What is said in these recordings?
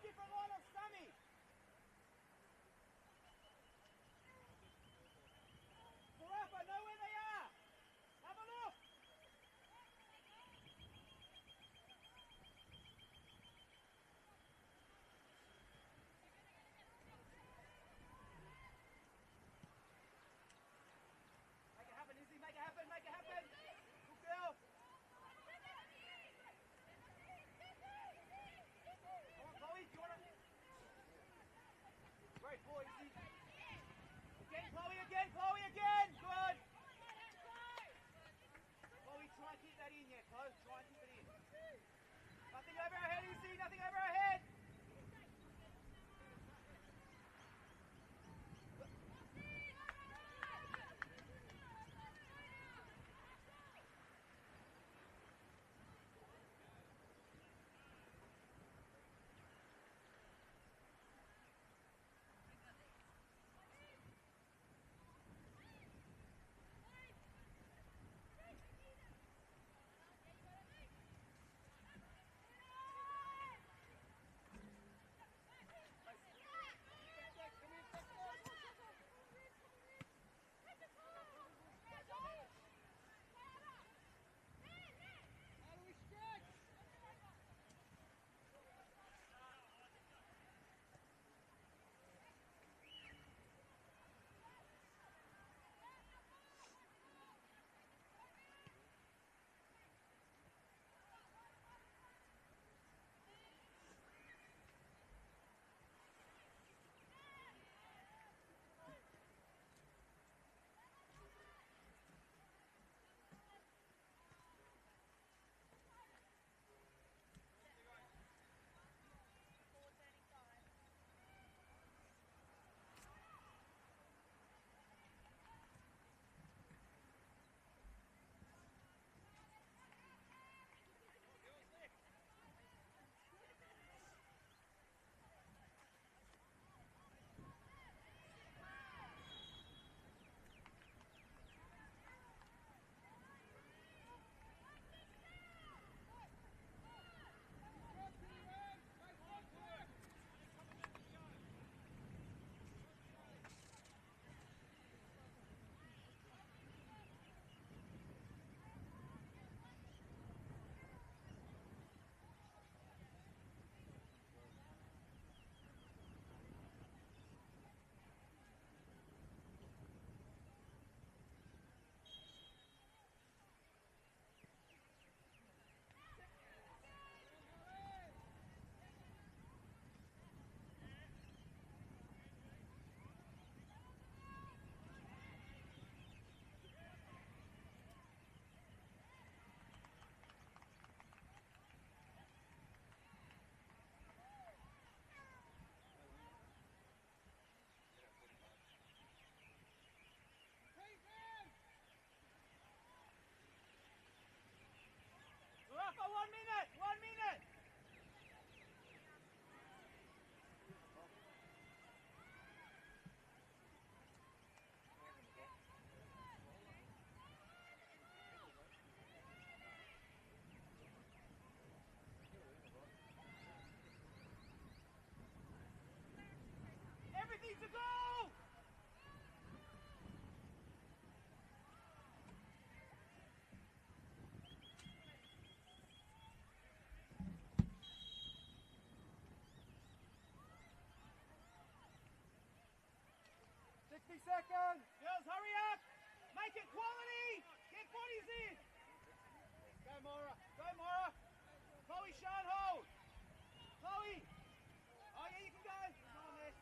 different line on Sammy. Sarapa, know where they are. Have a look. Make it happen, Izzy. Make it happen. Make it happen. Good girl. Come on, Chloe. Do you want to... Great boy, Izzy. Again, Chloe. Again, Chloe. Again. Good. Chloe, try and keep that in, yeah, Chloe. Try and keep it in. Nothing over our head, Izzy. Nothing over our head. Rafa, 1 minute! 1 minute! Everything's a goal! 60 seconds! Girls, hurry up! Make it quality! Get bodies in! Go, Moira! Go, Moira! Chloe, Sean, hold! Chloe! Oh, yeah, you can go! He's on this.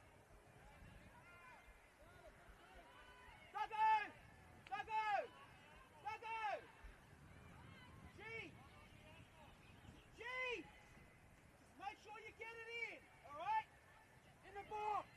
Duggo! Duggo! Duggo! G! G! Just make sure you get it in, alright? In the box!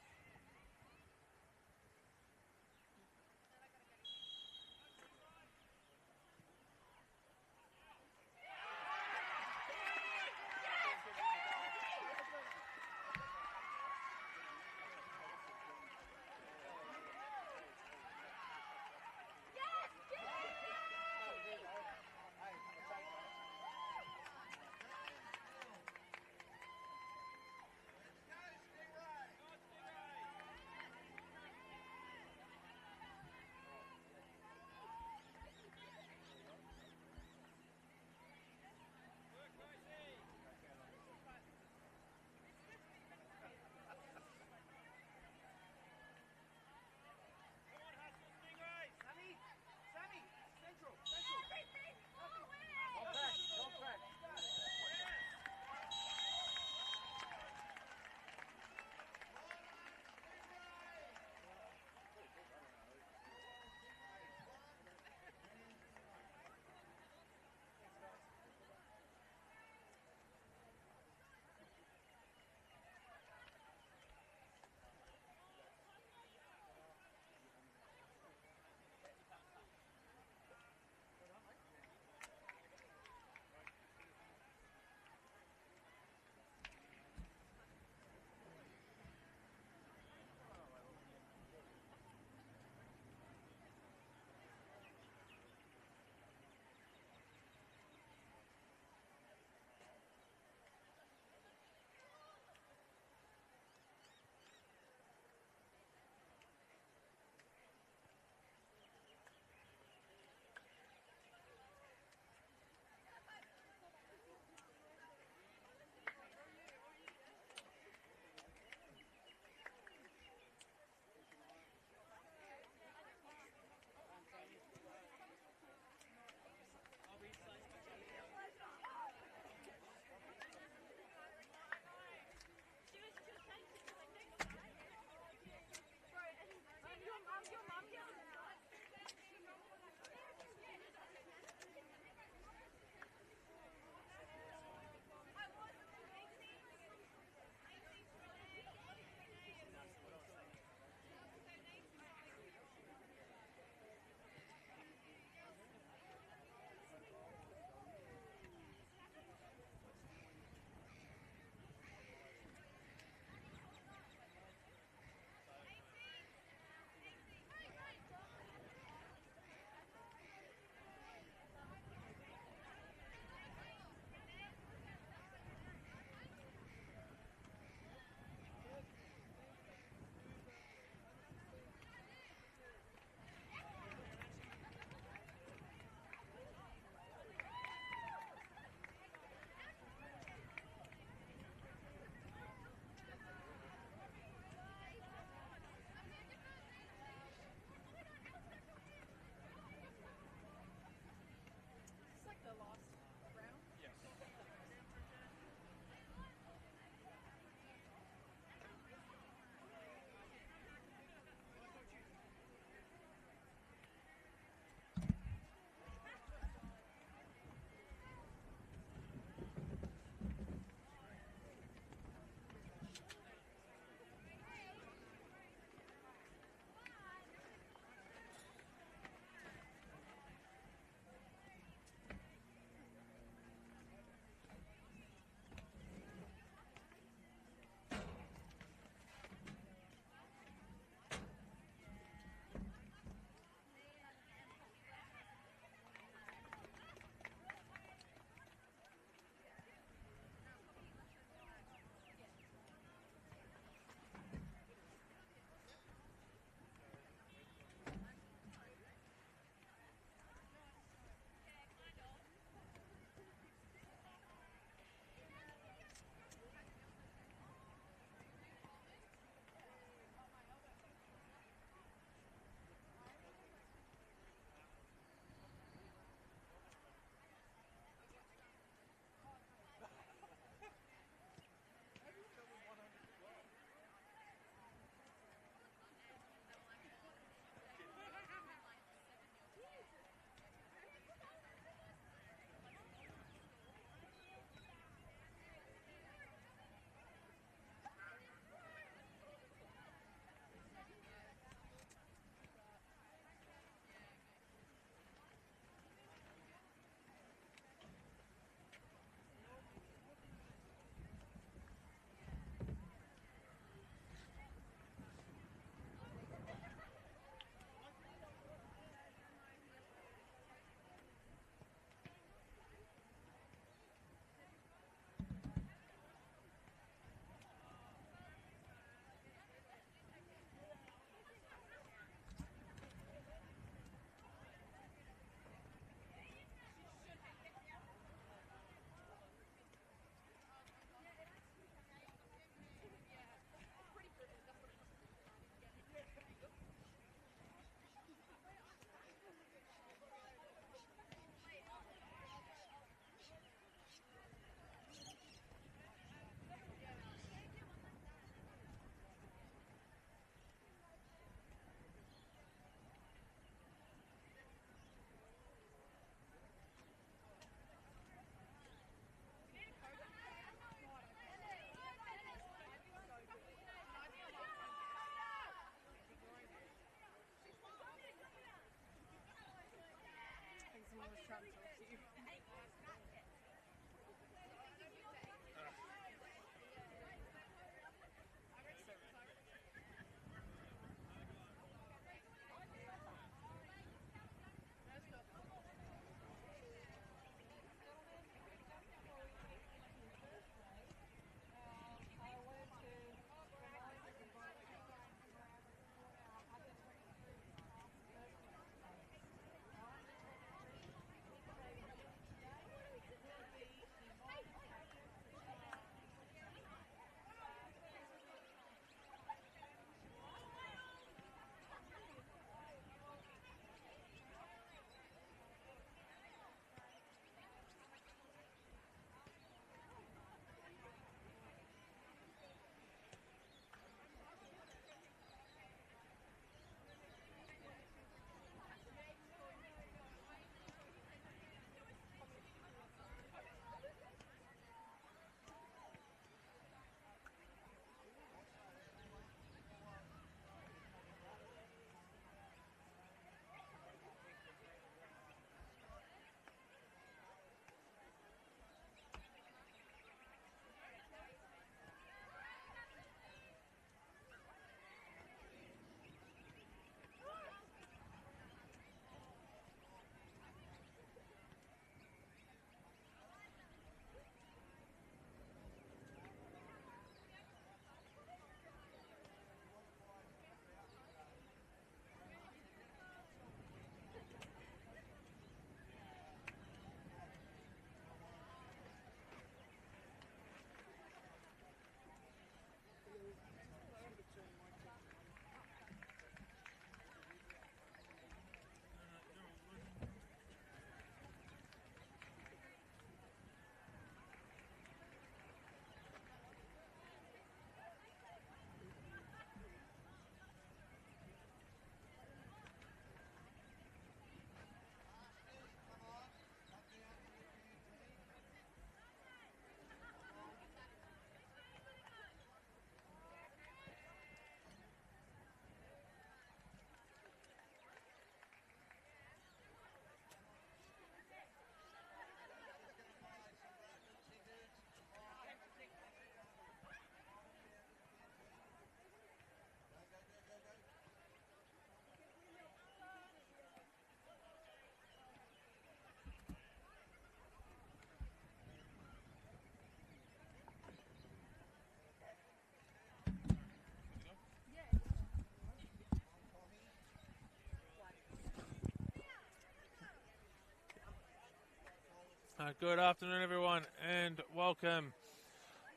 Good afternoon, everyone, and welcome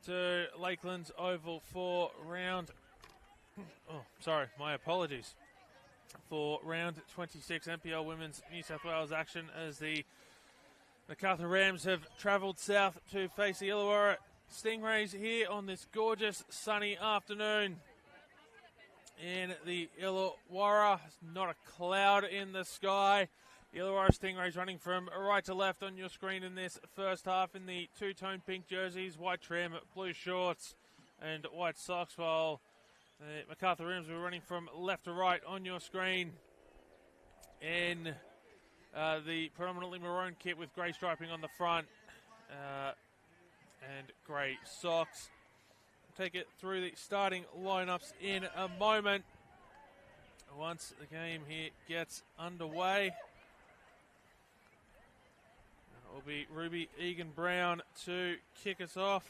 to Lakeland's Oval for round... Oh, sorry, my apologies. For round 26 NPL Women's New South Wales action as the Macarthur Rams have travelled south to face the Illawarra Stingrays here on this gorgeous sunny afternoon in the Illawarra. Not a cloud in the sky. The Illawarra Stingrays running from right to left on your screen in this first half in the two-tone pink jerseys, white trim, blue shorts and white socks, while the Macarthur Rams were running from left to right on your screen in the predominantly maroon kit with grey striping on the front and grey socks. We'll take it through the starting lineups in a moment once the game here gets underway. It will be Ruby Egan-Brown to kick us off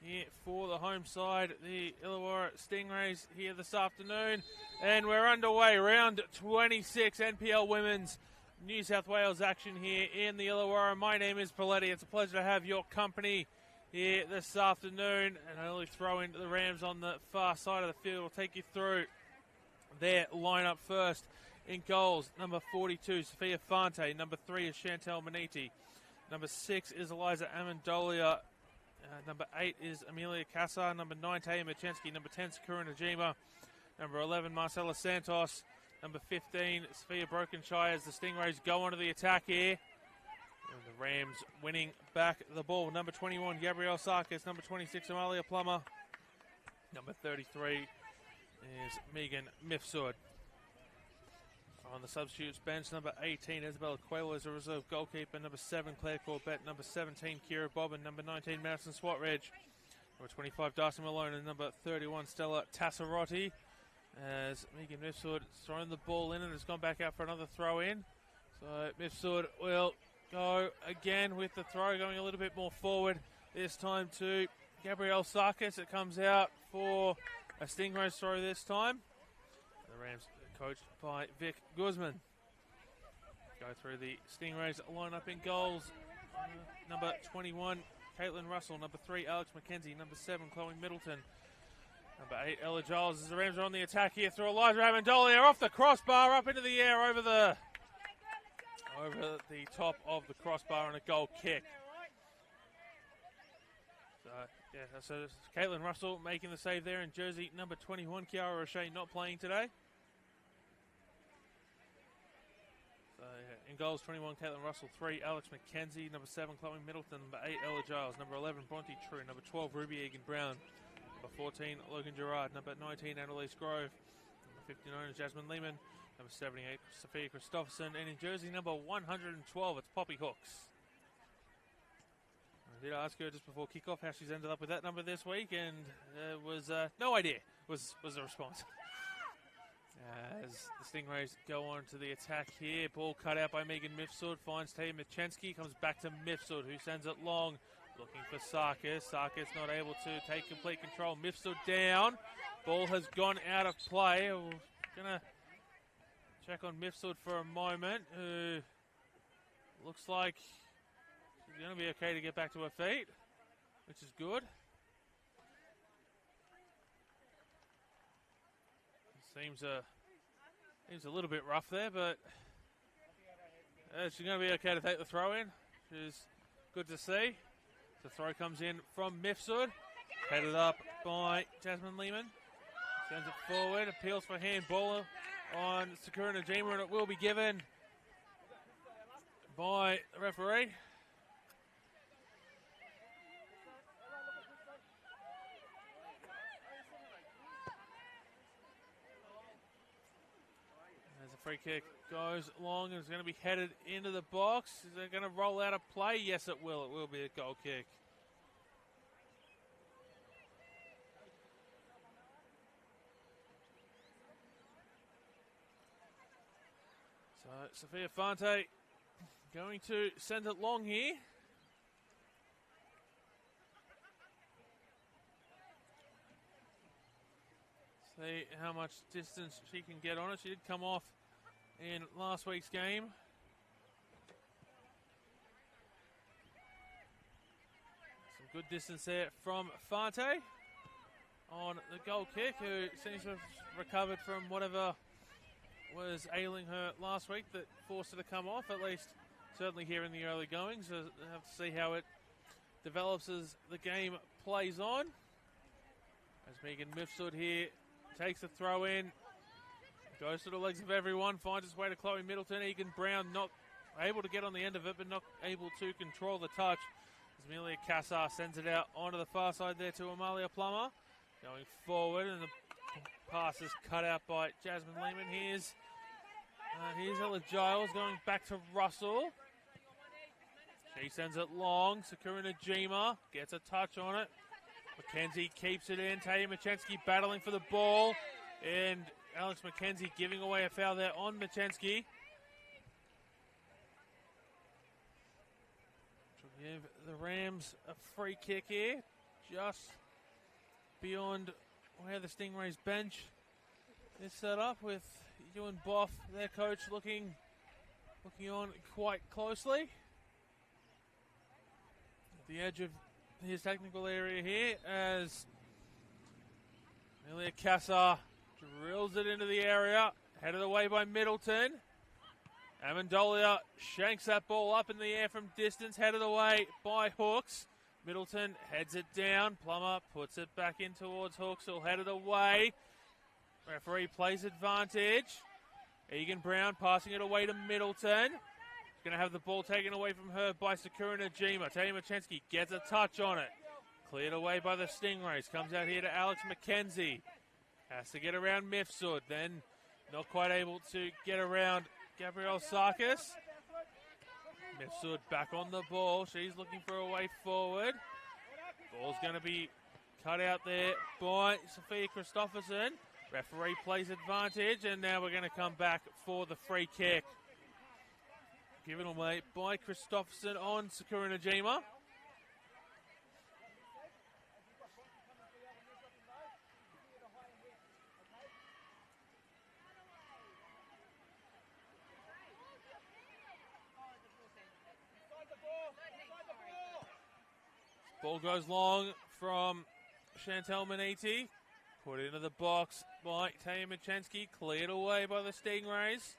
here for the home side, the Illawarra Stingrays here this afternoon. And we're underway, round 26 NPL Women's New South Wales action here in the Illawarra. My name is Paletti. It's a pleasure to have your company here this afternoon. And I only throw into the Rams on the far side of the field. We'll take you through their lineup first. In goals, number 42, Sophia Fante. Number 3 is Chantel Maniti. Number 6 is Eliza Amendolia. Number 8 is Amelia Casa. Number 9, Taya Machensky. Number 10, Sakura Najima. Number 11, Marcela Santos. Number 15, Sophia Brokenshire, as the Stingrays go onto the attack here. And the Rams winning back the ball. Number 21, Gabrielle Sarkis. Number 26, Amalia Plummer. Number 33 is Megan Mifsud. On the substitutes bench, number 18, Isabella Coelho is a reserve goalkeeper. Number 7, Claire Corbett. Number 17, Kira Bobbin. Number 19, Madison Swatridge. Number 25, Darcy Malone. And number 31, Stella Tassarotti. As Megan Mifsud has thrown the ball in and has gone back out for another throw in. So Mifsud will go again with the throw, going a little bit more forward. This time to Gabrielle Sarkis. It comes out for a Stingrays throw this time. The Rams coached by Vic Guzman. Go through the Stingrays lineup in goals. Number 21, Caitlin Russell. Number 3, Alex McKenzie. Number 7, Chloe Middleton. Number 8, Ella Giles, as the Rams are on the attack here through Eliza Amendolia off the crossbar, up into the air over the top of the crossbar, and a goal kick. So Caitlin Russell making the save there in jersey number 21. Kiara Roche not playing today. In goals, 21, Caitlin Russell. 3, Alex McKenzie. Number 7, Chloe Middleton. Number 8, Ella Giles. Number 11, Bronte True. Number 12, Ruby Egan-Brown. Number 14, Logan Gerard. Number 19, Annalise Grove. Number 59 is Jasmine Lehman. Number 78, Sophia Christopherson. And in jersey number 112, it's Poppy Hooks. I did ask her just before kickoff how she's ended up with that number this week, and was no idea was the response. As the Stingrays go on to the attack here, ball cut out by Megan Mifsud, finds Taya Machensky, comes back to Mifsud, who sends it long, looking for Sarkis. Sarkis not able to take complete control. Mifsud down, ball has gone out of play. We're going to check on Mifsud for a moment, who looks like she's going to be okay to get back to her feet, which is good. Seems a little bit rough there, but she's going to be okay to take the throw in, which is good to see. The throw comes in from Mifsud, headed up by Jasmine Lehman. Sends it forward, appeals for handball on Sakura Najima, and it will be given by the referee. Free kick goes long and is going to be headed into the box. Is it going to roll out of play? Yes, it will. It will be a goal kick. So Sophia Fante going to send it long here. See how much distance she can get on it. She did come off in last week's game. Good distance there from Fante on the goal kick, who seems to have recovered from whatever was ailing her last week that forced her to come off, at least certainly here in the early goings. So we'll have to see how it develops as the game plays on. As Megan Mifsud here takes the throw in, goes to the legs of everyone, finds its way to Chloe Middleton. Egan Brown not able to get on the end of it, but not able to control the touch. As Amelia Cassar sends it out onto the far side there to Amalia Plummer. Going forward, and the pass is cut out by Jasmine Lehman. Here's Ella Giles going back to Russell. She sends it long. Sakura Najima gets a touch on it. McKenzie keeps it in. Talia Machensky battling for the ball. And Alex McKenzie giving away a foul there on Machensky. She'll give the Rams a free kick here. Just beyond where the Stingrays bench is set up, with Ewan Boff, their coach, looking on quite closely. At the edge of his technical area here, as Amelia Cassar drills it into the area, headed away by Middleton. Amendolia shanks that ball up in the air from distance, headed away by Hooks. Middleton heads it down. Plummer puts it back in towards Hooks, who'll head it away. Referee plays advantage. Egan Brown passing it away to Middleton. She's going to have the ball taken away from her by Sakura Najima. Talia Machensky gets a touch on it. Cleared away by the Stingrays. Comes out here to Alex McKenzie. Has to get around Mifsud. Then not quite able to get around Gabrielle Sarkis. Mifsud back on the ball. She's looking for a way forward. Ball's going to be cut out there by Sophia Christopherson. Referee plays advantage, and now we're going to come back for the free kick. Given away by Christopherson on Sakura Najima. Ball goes long from Chantel Maniti. Put into the box by Talia Machensky. Cleared away by the Stingrays.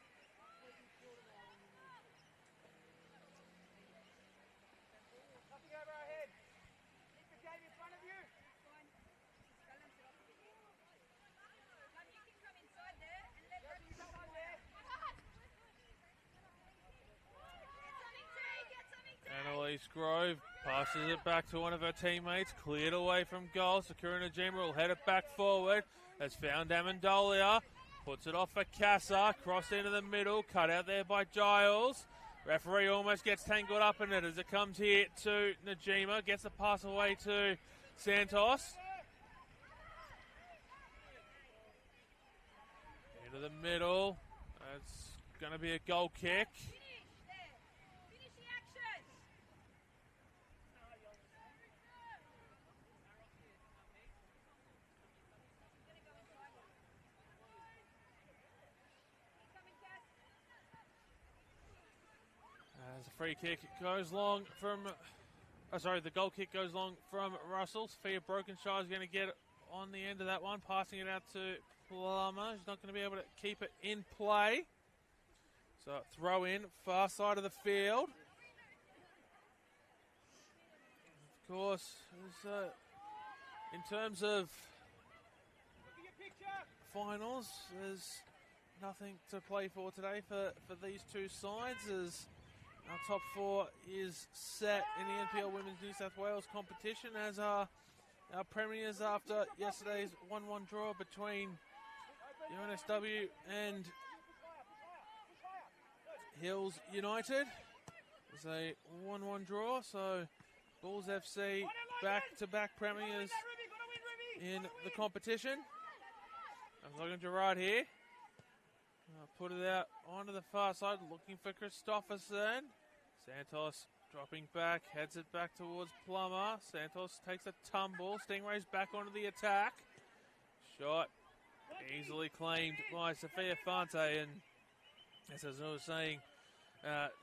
Annalise Grove passes it back to one of her teammates. Cleared away from goal. Sakura Najima will head it back forward. Has found Amendolia. Puts it off for Cassar. Crossed into the middle. Cut out there by Giles. Referee almost gets tangled up in it as it comes here to Najima. Gets the pass away to Santos. Into the middle. That's going to be a goal kick. As the free kick goes long from, the goal kick goes long from Russell. Sophia Brokenshire is going to get on the end of that one, passing it out to Plummer. She's not going to be able to keep it in play. So throw in, far side of the field. Of course, in terms of finals, there's nothing to play for today for these two sides, as our top four is set in the NPL Women's New South Wales competition, as our premiers after yesterday's 1-1 draw between the NSW and Hills United. It's a 1-1 draw, so Bulls FC back-to-back premiers in the competition. I'm looking Gerard here. Put it out onto the far side, looking for Christopherson. Santos dropping back, heads it back towards Plummer. Santos takes a tumble. Stingrays back onto the attack. Shot easily claimed by Sophia Fante, and as I was saying,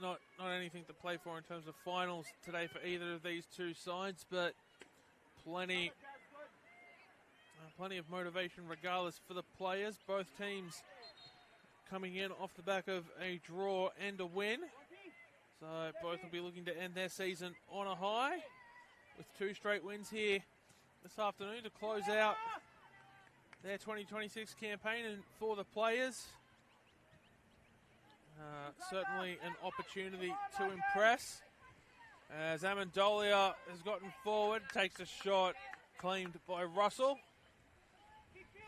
not anything to play for in terms of finals today for either of these two sides, but plenty of motivation regardless for the players. Both teams coming in off the back of a draw and a win. So both will be looking to end their season on a high with 2 straight wins here this afternoon to close out their 2026 campaign. And for the players, certainly an opportunity to impress. As Amendolia has gotten forward, takes a shot claimed by Russell.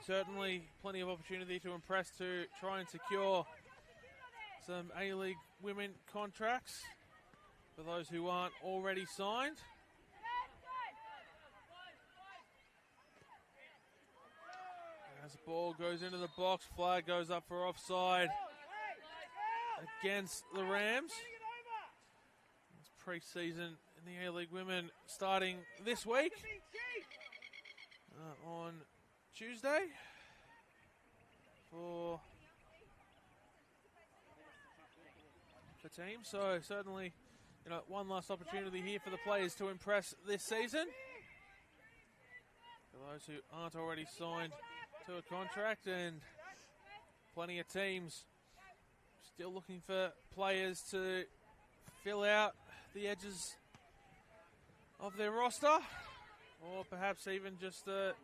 Certainly plenty of opportunity to impress to try and secure some A-League women contracts for those who aren't already signed. As the ball goes into the box, flag goes up for offside against the Rams. It's pre-season in the A-League women starting this week on Tuesday for the team. So certainly, one last opportunity here for the players to impress this season. For those who aren't already signed to a contract, and plenty of teams still looking for players to fill out the edges of their roster, or perhaps even just the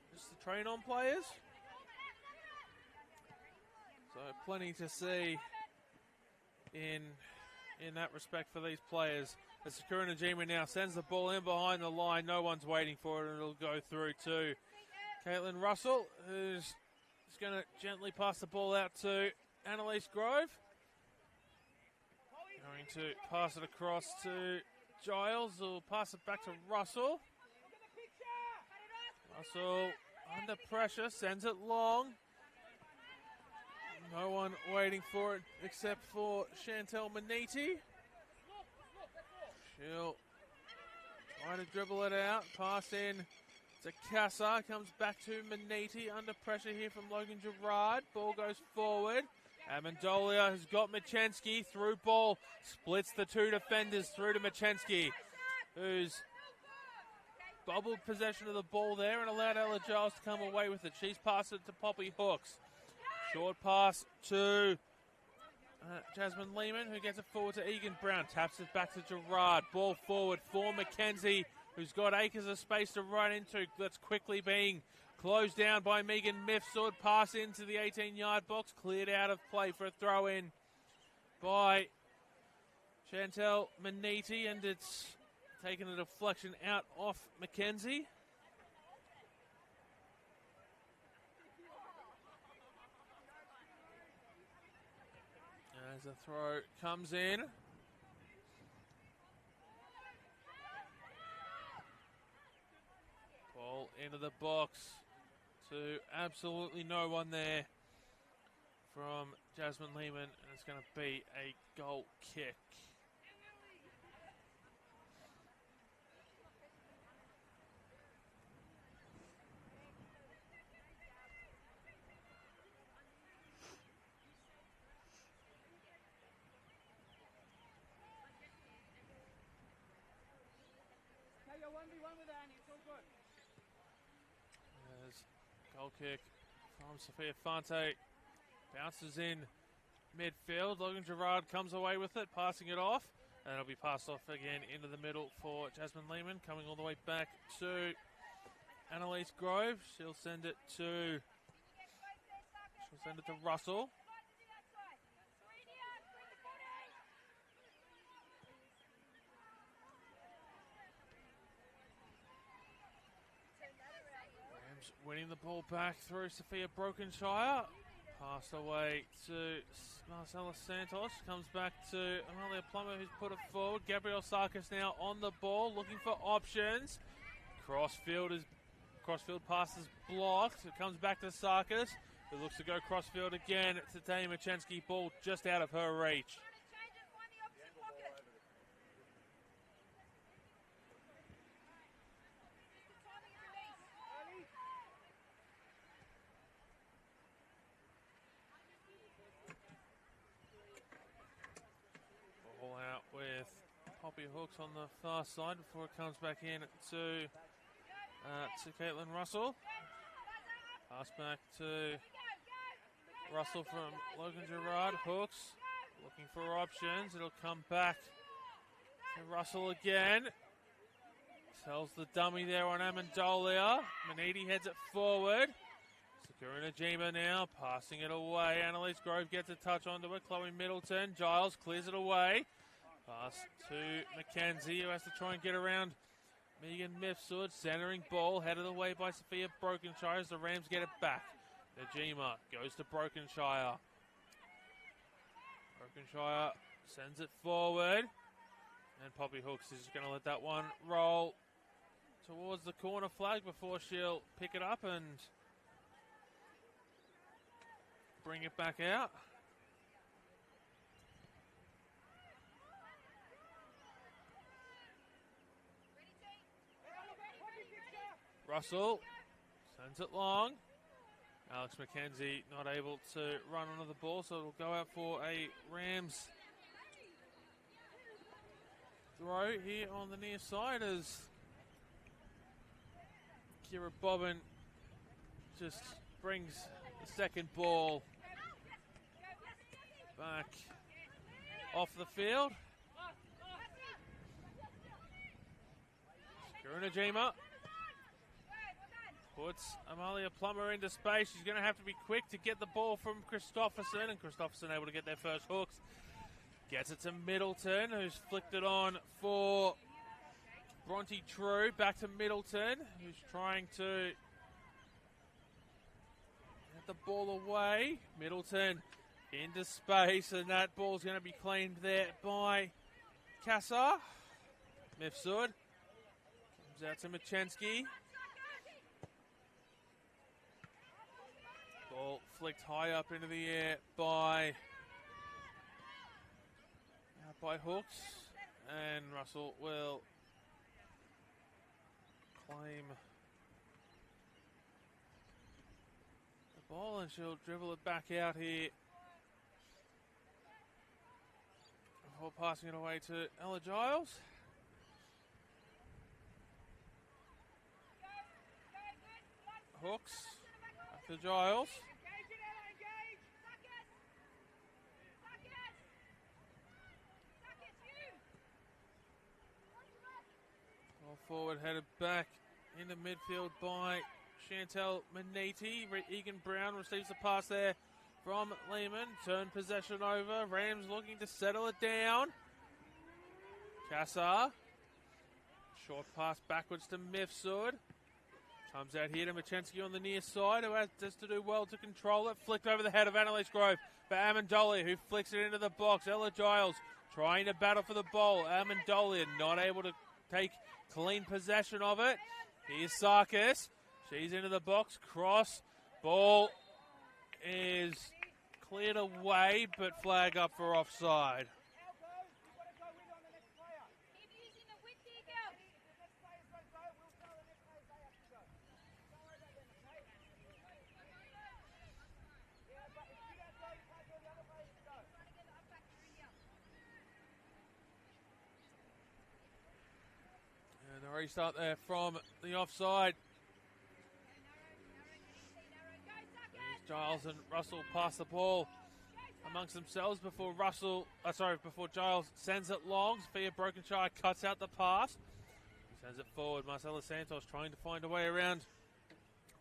train-on players. So plenty to see in that respect for these players. As Sakura Najima now sends the ball in behind the line, no one's waiting for it, and it'll go through to Caitlin Russell, who's just going to gently pass the ball out to Annalise Grove. Going to pass it across to Giles, who'll pass it back to Russell. Russell under pressure, sends it long. No one waiting for it except for Chantel Maniti. She'll try to dribble it out, pass in to Casa, comes back to Maniti, under pressure here from Logan Gerard. Ball goes forward. Amendolia has got Machensky, through ball, splits the 2 defenders through to Machensky, who's bubbled possession of the ball there and allowed Ella Giles to come away with it. She's passed it to Poppy Hooks. Short pass to Jasmine Lehman, who gets it forward to Egan Brown. Taps it back to Gerard. Ball forward for Mackenzie, who's got acres of space to run into. That's quickly being closed down by Megan Mifsud. Pass into the 18-yard box. Cleared out of play for a throw-in by Chantel Maniti, and it's taken a deflection out off Mackenzie. As the throw comes in. Ball into the box to absolutely no one there from Jasmine Lehman, and it's going to be a goal kick. Goal kick from Sophia Fante. Bounces in midfield. Logan Gerard comes away with it, passing it off. And it'll be passed off again into the middle for Jasmine Lehman. Coming all the way back to Annalise Grove. She'll send it to Russell. Winning the ball back through Sophia Brokenshire. Passed away to Marcela Santos. Comes back to Amalia Plummer, who's put it forward. Gabrielle Sarkis now on the ball, looking for options. Crossfield passes blocked. It comes back to Sarkis, who looks to go crossfield again to Tanya Machensky. Ball just out of her reach. Poppy Hooks on the far side before it comes back in to to Caitlin Russell. Pass back to Russell from Logan Gerard. Hooks looking for options. It'll come back to Russell again. Tells the dummy there on Amendolia. Manidi heads it forward. Sakura Najima now passing it away. Annalise Grove gets a touch onto it. Chloe Middleton. Giles clears it away. Pass to Mackenzie, who has to try and get around Megan Mifsud. Centering ball headed away by Sophia Brokenshire as the Rams get it back. Najima goes to Brokenshire. Brokenshire sends it forward. And Poppy Hooks is just going to let that one roll towards the corner flag before she'll pick it up and bring it back out. Russell sends it long. Alex McKenzie not able to run onto the ball, so it'll go out for a Rams throw here on the near side as Kira Bobbin just brings the second ball back off the field. Kira Najima puts Amalia Plummer into space. She's going to have to be quick to get the ball from Christopherson, and Christopherson able to get their first hooks. Gets it to Middleton, who's flicked it on for Bronte True. Back to Middleton, who's trying to get the ball away. Middleton into space, and that ball's going to be claimed there by Kassar. Mifsud comes out to Machensky. Ball flicked high up into the air by Hooks, and Russell will claim the ball, and she'll dribble it back out here before passing it away to Ella Giles. Hooks to Giles. Ball forward, headed back into midfield by Chantel Maniti. Egan Brown receives the pass there from Lehman. Turn possession over. Rams looking to settle it down. Kassar. Short pass backwards to Mifsud. Comes out here to Machensky on the near side, who has to do well to control it. Flicked over the head of Annalise Grove for Amendolia, who flicks it into the box. Ella Giles trying to battle for the ball. Amendolia not able to take clean possession of it. Here's Sarkis. She's into the box. Cross. Ball is cleared away, but flag up for offside. Restart there from the offside. Giles and Russell pass the ball amongst themselves before Giles sends it long. Sophia Brokenshire cuts out the pass. He sends it forward. Marcela Santos trying to find a way around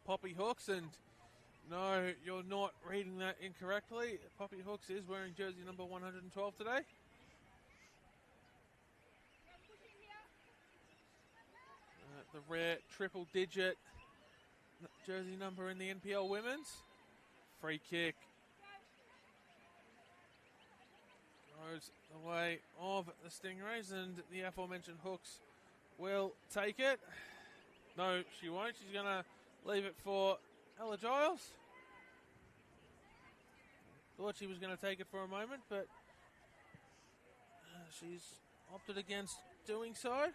Poppy Hooks, and no, you're not reading that incorrectly. Poppy Hooks is wearing jersey number 112 today. The rare triple-digit jersey number in the NPL Women's. Free kick goes the way of the Stingrays, and the aforementioned Hooks will take it. No, she won't. She's going to leave it for Ella Giles. Thought she was going to take it for a moment, but she's opted against doing so.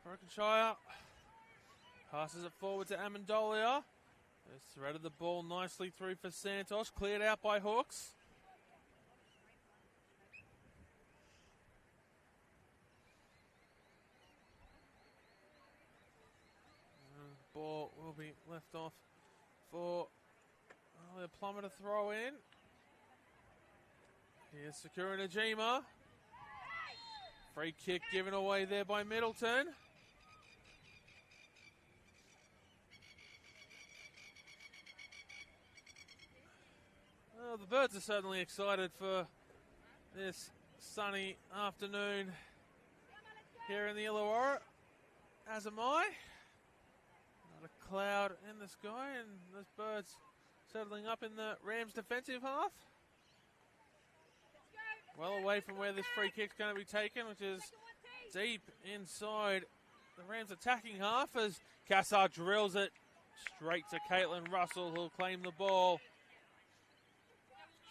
Brokenshire passes it forward to Amendolia. Has threaded the ball nicely through for Santos. Cleared out by Hooks. Ball will be left off for a Plummer to throw in. Here's Sakura Najima. Free kick given away there by Middleton. Well, the Birds are certainly excited for this sunny afternoon here in the Illawarra, as am I. Not a cloud in the sky, and those Birds settling up in the Rams' defensive half. Well away from where this free kick's going to be taken, which is deep inside the Rams' attacking half, as Cassar drills it straight to Caitlin Russell, who'll claim the ball.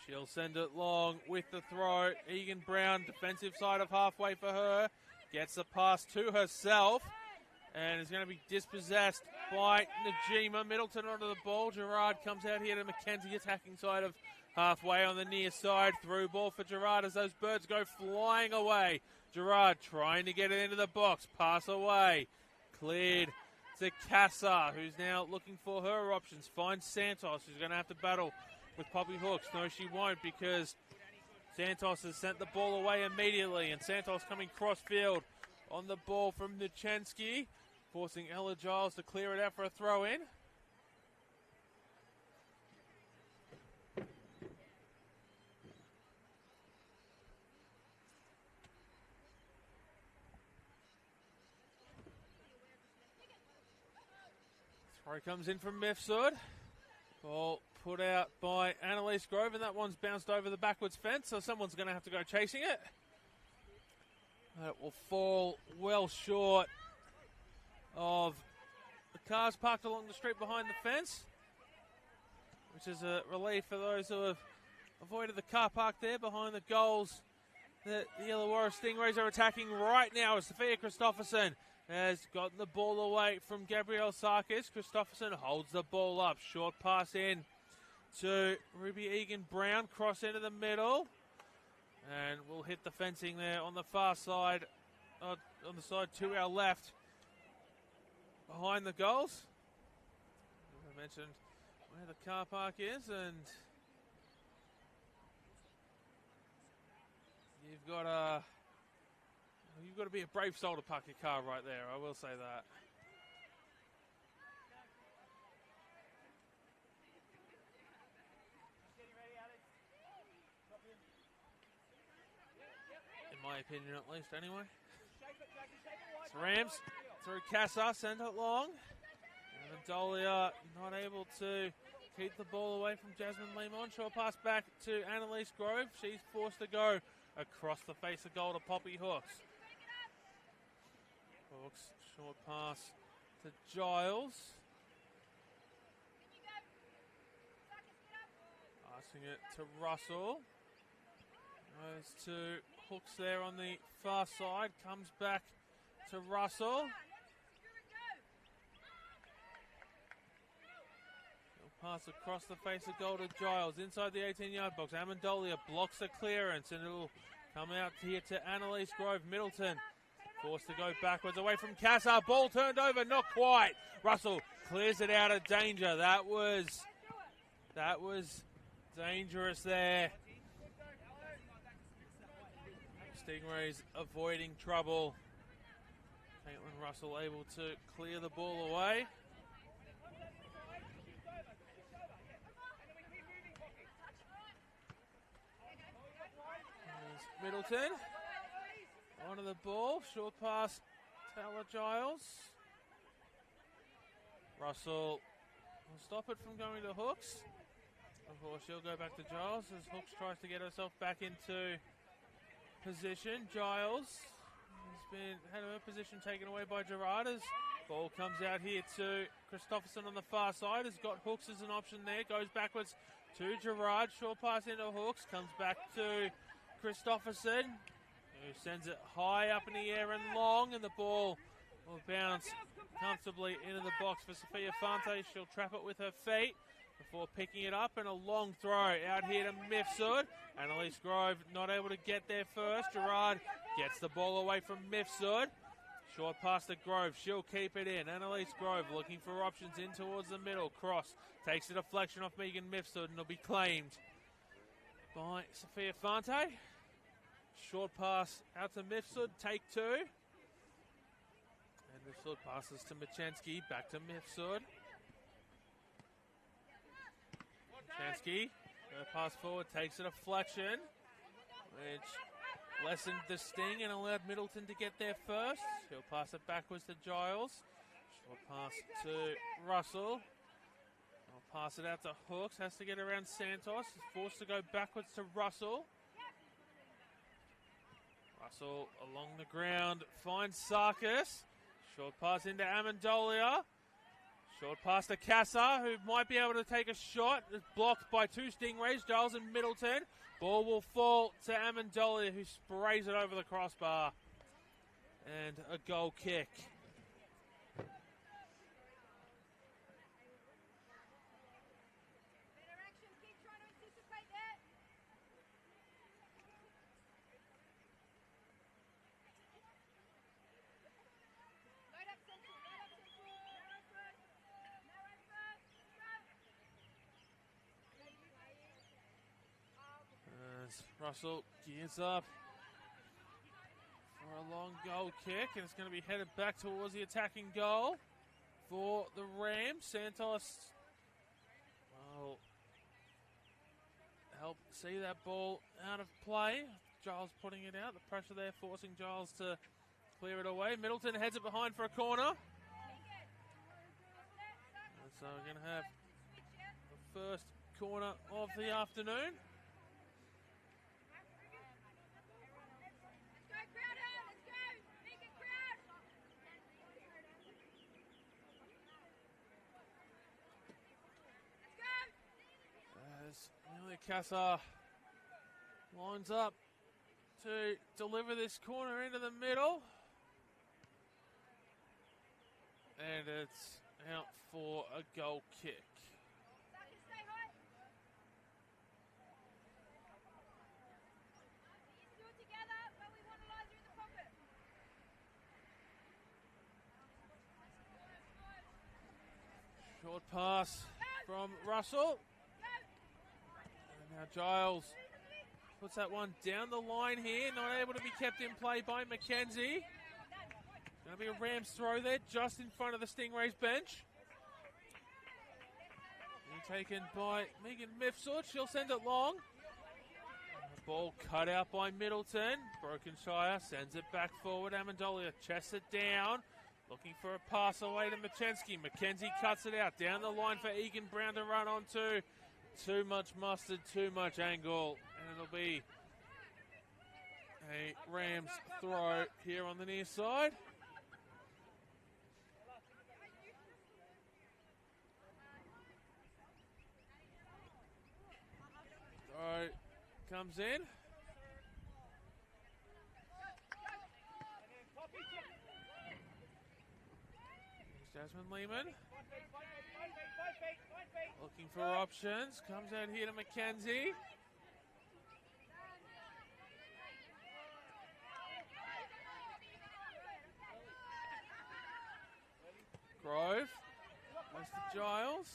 She'll send it long with the throw. Egan Brown, defensive side of halfway for her. Gets the pass to herself and is going to be dispossessed by Najima. Middleton onto the ball. Gerard comes out here to Mackenzie, attacking side of halfway on the near side. Through ball for Gerard as those Birds go flying away. Gerard trying to get it into the box. Pass away. Cleared to Cassar, who's now looking for her options. Finds Santos, who's going to have to battle with Poppy Hooks. No, she won't, because Santos has sent the ball away immediately, and Santos coming cross-field on the ball from Nuchensky, forcing Ella Giles to clear it out for a throw-in. Throw comes in from Mifsud. Ball put out by Annalise Grove, and that one's bounced over the backwards fence, so someone's going to have to go chasing it. It will fall well short of the cars parked along the street behind the fence, which is a relief for those who have avoided the car park there behind the goals that the Illawarra Stingrays are attacking right now. As Sophia Christopherson has gotten the ball away from Gabrielle Sarkis. Christopherson holds the ball up. Short pass in to Ruby Egan Brown. Cross into the middle. And we'll hit the fencing there on the far side, on the side to our left, behind the goals. I mentioned where the car park is, and you've got to be a brave soul to park your car right there, I will say that. In my opinion, at least, anyway. It's Rams through Cassar, send it long. And Adolia not able to keep the ball away from Jasmine Lemon. Short pass back to Annalise Grove. She's forced to go across the face of goal to Poppy Hooks. Hooks, short pass to Giles. Passing it to Russell. Goes to Hooks there on the far side. Comes back to Russell. He'll pass across the face of goal to Giles. Inside the 18-yard box. Amendolia blocks the clearance, and it'll come out here to Annalise Grove. Middleton forced to go backwards away from Cassar. Ball turned over, not quite. Russell clears it out of danger. That was dangerous there. Stingrays avoiding trouble. Caitlin Russell able to clear the ball away. There's Middleton. Onto the ball. Short pass to Ella Giles. Russell will stop it from going to Hooks. Of course, she'll go back to Giles as Hooks tries to get herself back into position. Giles has had her position taken away by Gerard as ball comes out here to Christopherson on the far side. Has got Hooks as an option there. Goes backwards to Gerard. Short pass into Hooks. Comes back to Christopherson, who sends it high up in the air and long, and the ball will bounce comfortably into the box for Sophia Fante. She'll trap it with her feet before picking it up, and a long throw out here to Mifsud. Annalise Grove not able to get there first. Gerard gets the ball away from Mifsud. Short pass to Grove. She'll keep it in. Annalise Grove looking for options in towards the middle. Cross takes a deflection off Megan Mifsud, and it'll be claimed by Sophia Fante. Short pass out to Mifsud. Take two. And Mifsud passes to Machensky. Back to Mifsud. Machensky, her pass forward, takes a deflection, which lessened the sting and allowed Middleton to get there first. He'll pass it backwards to Giles. Short pass to Russell. I'll pass it out to Hooks. Has to get around Santos. Is forced to go backwards to Russell. Russell along the ground finds Sarkis. Short pass into Amendolia. Short pass to Casa, who might be able to take a shot. It's blocked by two Stingrays, Giles and Middleton. Ball will fall to Amendolia, who sprays it over the crossbar. And a goal kick. Russell gears up for a long goal kick, and it's going to be headed back towards the attacking goal for the Rams. Santos will help see that ball out of play. Giles putting it out. The pressure there forcing Giles to clear it away. Middleton heads it behind for a corner. And so we're going to have the first corner of the afternoon. Casa lines up to deliver this corner into the middle. And it's out for a goal kick. Short pass from Russell. Now Giles puts that one down the line here, not able to be kept in play by Mackenzie. Going to be a Rams throw there, just in front of the Stingrays bench. And taken by Megan Mifsud. She'll send it long. The ball cut out by Middleton. Brokenshire sends it back forward. Amendolia chests it down. Looking for a pass away to Machensky. Mackenzie cuts it out. Down the line for Egan Brown to run onto. Too much mustard, too much angle, and it'll be a Rams throw here on the near side. Throw comes in. Here's Jasmine Lehman. Looking for options. Comes out here to Mackenzie. Grove. Goes to Giles.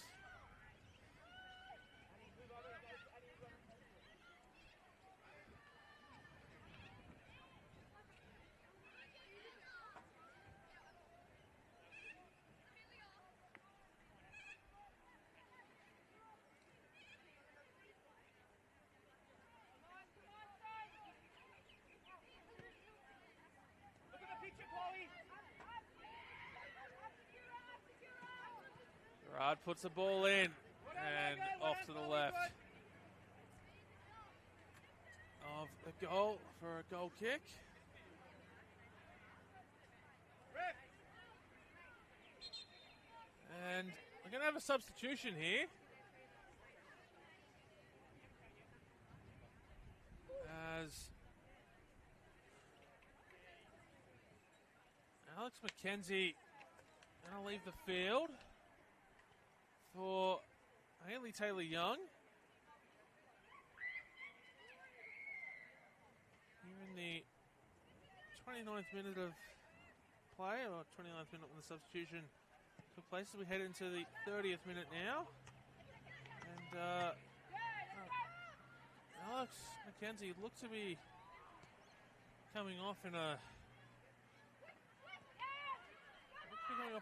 Gerard puts the ball in and off to the left of the goal for a goal kick. And we're going to have a substitution here. As Alex McKenzie going to leave the field for Hayley Taylor-Young. Here in the 29th minute of play, or 29th minute when the substitution took place, as we head into the 30th minute now. And Alex McKenzie looked to be coming off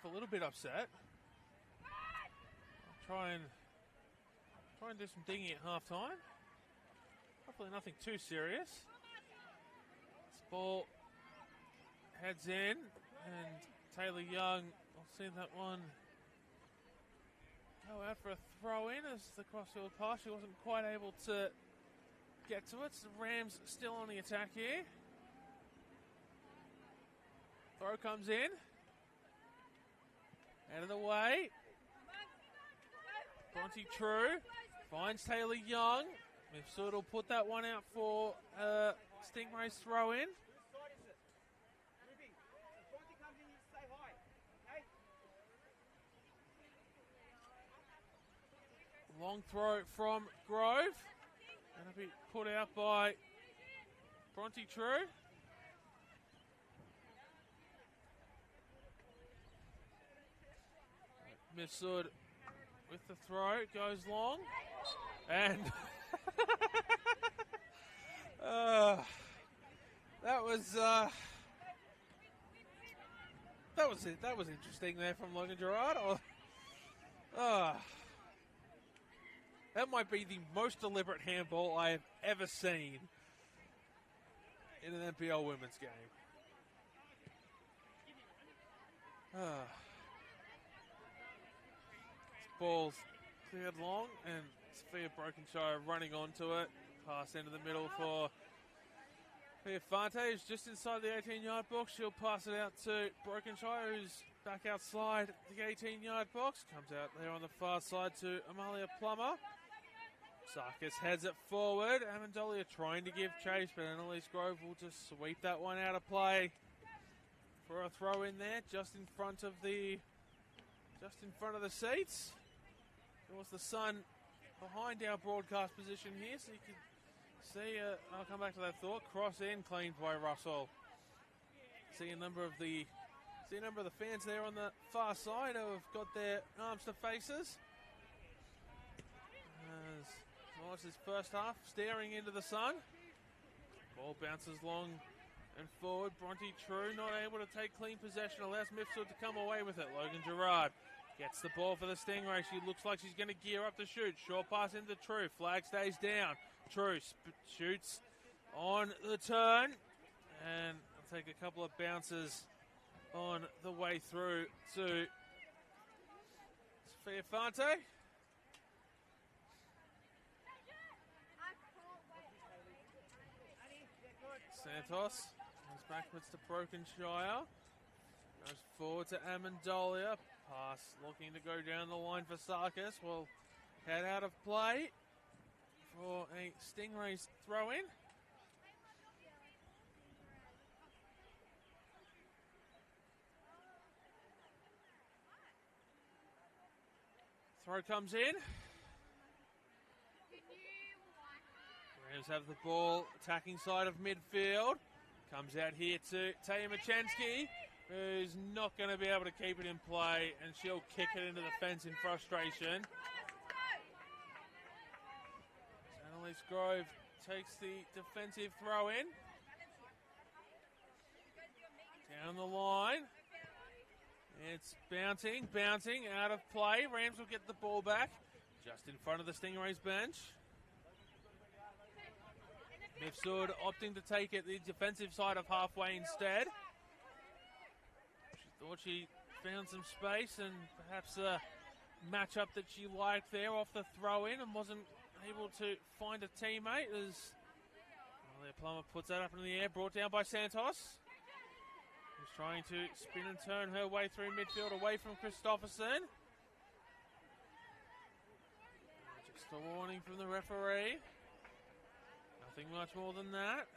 a little bit upset. I'll try and do some digging at half time. Hopefully nothing too serious. This ball heads in, and Taylor Young will see that one go out for a throw in as the crossfield pass. She wasn't quite able to get to it. So the Rams still on the attack here. Throw comes in. Out of the way. Bronte True finds Taylor Young. Mifsud will put that one out for Stingrays throw in. Long throw from Grove. Going to be put out by Bronte True. Mifsud with the throw, goes long, and that was it. That was interesting there from Logan Gerard. That might be the most deliberate handball I have ever seen in an NPL women's game. Ball's cleared long, and Sophia Brokenshire running onto it. Pass into the middle for Pia Fante, who's just inside the 18-yard box. She'll pass it out to Brokenshire, who's back outside the 18-yard box. Comes out there on the far side to Amalia Plummer. Sarkis heads it forward. Amendolia trying to give chase, but Annalise Grove will just sweep that one out of play for a throw in there, just in front of the seats. There was the sun behind our broadcast position here, so you can see. I'll come back to that thought. Cross in, cleaned by Russell. See a number of the fans there on the far side who have got their arms to faces. As Morris's first half, staring into the sun. Ball bounces long and forward. Bronte True not able to take clean possession. Allows Mifsud to come away with it. Logan Gerard gets the ball for the Stingray. She looks like she's going to gear up to shoot. Short pass into True. Flag stays down. True shoots on the turn. And will take a couple of bounces on the way through to Sophia Fante. Santos goes backwards to Brokenshire. Goes forward to Amendolia. Pass looking to go down the line for Sarkis. Will head out of play for a Stingrays throw in. Throw comes in. Rams have the ball, attacking side of midfield. Comes out here to Taya Machensky, who's not going to be able to keep it in play, and she'll kick it into the fence in frustration. Annalise Grove takes the defensive throw in. Down the line. It's bouncing, out of play. Rams will get the ball back just in front of the Stingrays bench. Mifsud opting to take it the defensive side of halfway instead. She thought she found some space and perhaps a matchup that she liked there off the throw in, and wasn't able to find a teammate as Plummer puts that up in the air, brought down by Santos. Who's trying to spin and turn her way through midfield away from Christopherson. Just a warning from the referee. Nothing much more than that.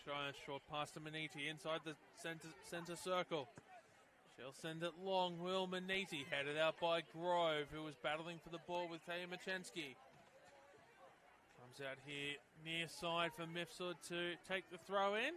Try a short pass to Maniti inside the centre circle. She'll send it long. Will Maniti, headed out by Grove, who was battling for the ball with Taya Machensky. Comes out here near side for Mifsud to take the throw in.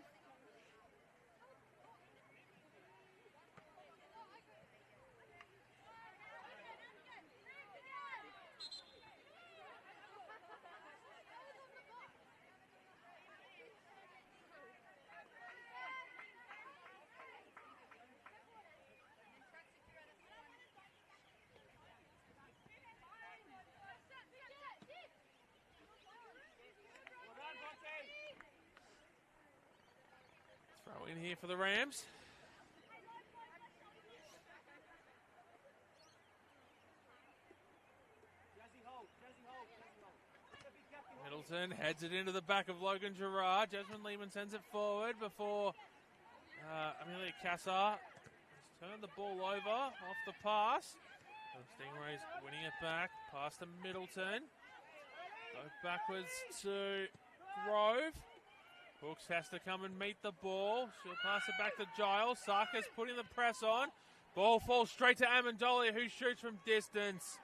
Throw in here for the Rams. Middleton heads it into the back of Logan Gerard. Jasmine Lehman sends it forward before Amelia Cassar has turned the ball over off the pass. The Stingrays winning it back. Pass to Middleton. Go backwards to Grove. Hooks has to come and meet the ball. She'll pass it back to Giles. Sarkis putting the press on. Ball falls straight to Amendolia, who shoots from distance.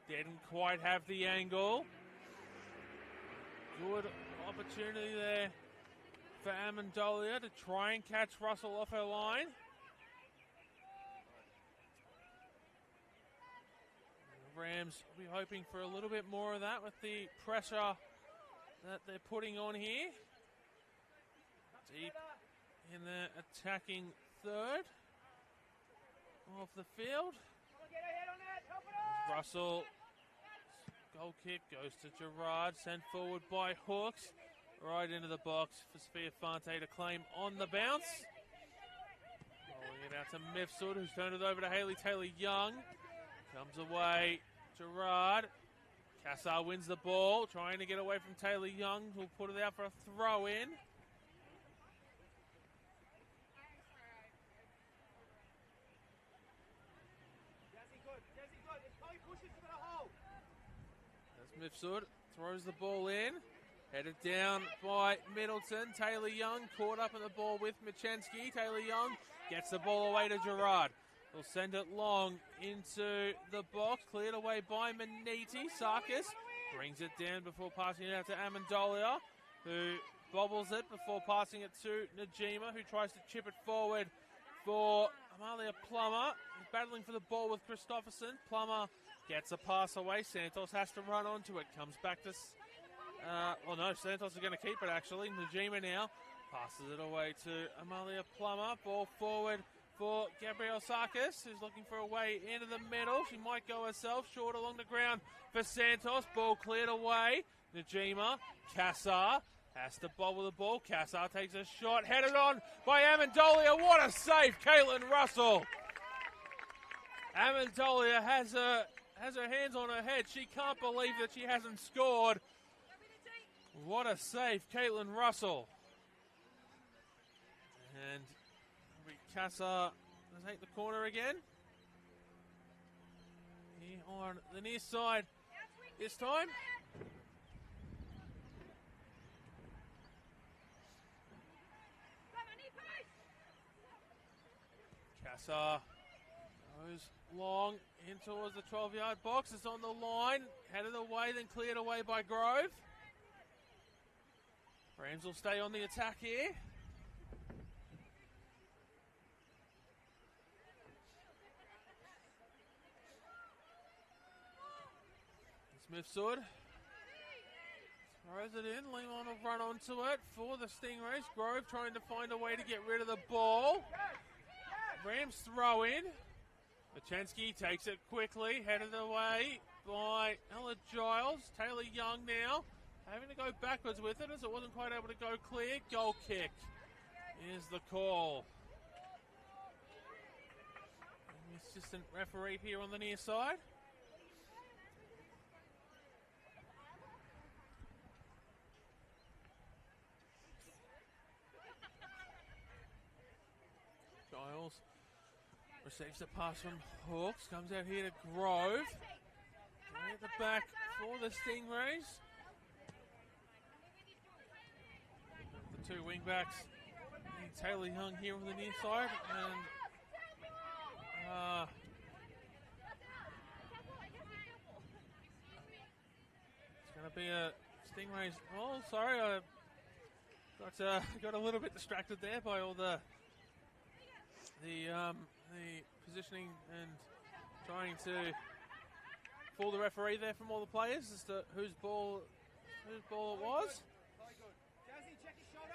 Didn't quite have the angle. Good opportunity there for Amendolia to try and catch Russell off her line. The Rams will be hoping for a little bit more of that with the pressure that they're putting on here. Deep in the attacking third of the field. Russell, goal kick goes to Gerard, sent forward by Hooks, right into the box for Sophia Fante to claim on the bounce. Rolling it out to Mifsud, who's turned it over to Hayley Taylor-Young. Comes away, Gerard. Cassar wins the ball, trying to get away from Taylor-Young, who'll put it out for a throw-in. Mifsud throws the ball in, headed down by Middleton. Taylor-Young caught up in the ball with Machensky. Taylor-Young gets the ball away to Gerard. He'll send it long into the box, cleared away by Maniti. Sarkis brings it down before passing it out to Amendolia, who bobbles it before passing it to Najima, who tries to chip it forward for Amalia Plummer, who's battling for the ball with Christopherson. Plummer gets a pass away. Santos has to run onto it. Comes back to... Santos is going to keep it, actually. Najima now passes it away to Amalia Plummer. Ball forward for Gabrielle Sarkis, who's looking for a way into the middle. She might go herself. Short along the ground for Santos. Ball cleared away. Najima. Cassar has to bobble the ball. Cassar takes a shot. Headed on by Amendolia. What a save, Caitlin Russell. Amendolia has her hands on her head. She can't believe that she hasn't scored. What a save, Caitlin Russell. And Cassar will take the corner again. Here on the near side this time. Cassar goes long in towards the 12-yard box. It's on the line. Headed away, then cleared away by Grove. Rams will stay on the attack here. Mifsud throws it in. Lehman will run onto it for the Stingrays. Grove trying to find a way to get rid of the ball. Rams throw in. Machensky takes it quickly. Headed away by Ella Giles. Taylor-Young now having to go backwards with it as it wasn't quite able to go clear. Goal kick is the call. And the assistant referee here on the near side. Giles receives the pass from Hawks, comes out here to Grove. Right at the back for the Stingrays. The two wing-backs. Taylor Young here on the near side. And it's going to be a Stingrays. Oh, sorry, I got a little bit distracted there by all the positioning and trying to fool the referee there from all the players as to whose ball it was. Very good. Jazzy, check his shoulder.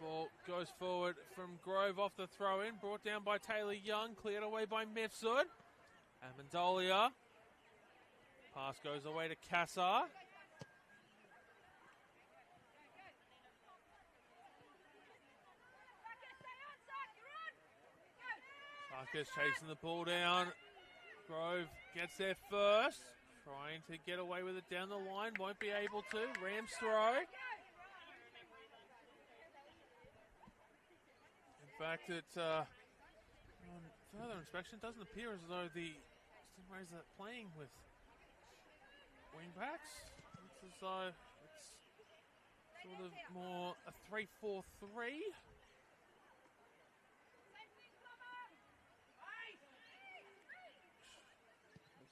Ball goes forward from Grove off the throw-in, brought down by Taylor Young, cleared away by Mifsud. Amendolia. Pass goes away to Kassar. Sarkis chasing the ball down. Grove gets there first, trying to get away with it down the line, won't be able to. Rams throw. In fact, on further inspection, it doesn't appear as though the Stingrays are playing with wing backs. It's as though it's sort of more a 3-4-3.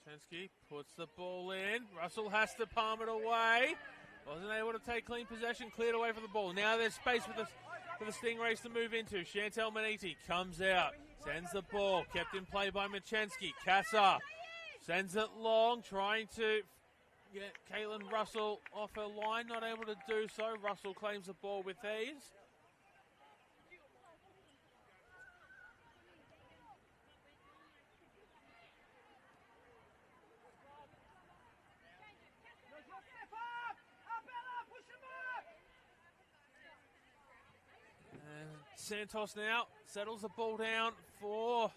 Machensky puts the ball in. Russell has to palm it away. Wasn't able to take clean possession, cleared away for the ball. Now there's space for the Stingrays to move into. Chantel Maniti comes out, sends the ball, kept in play by Machensky. Kassar sends it long, trying to get Caitlin Russell off her line, not able to do so. Russell claims the ball with ease. Santos now settles the ball down for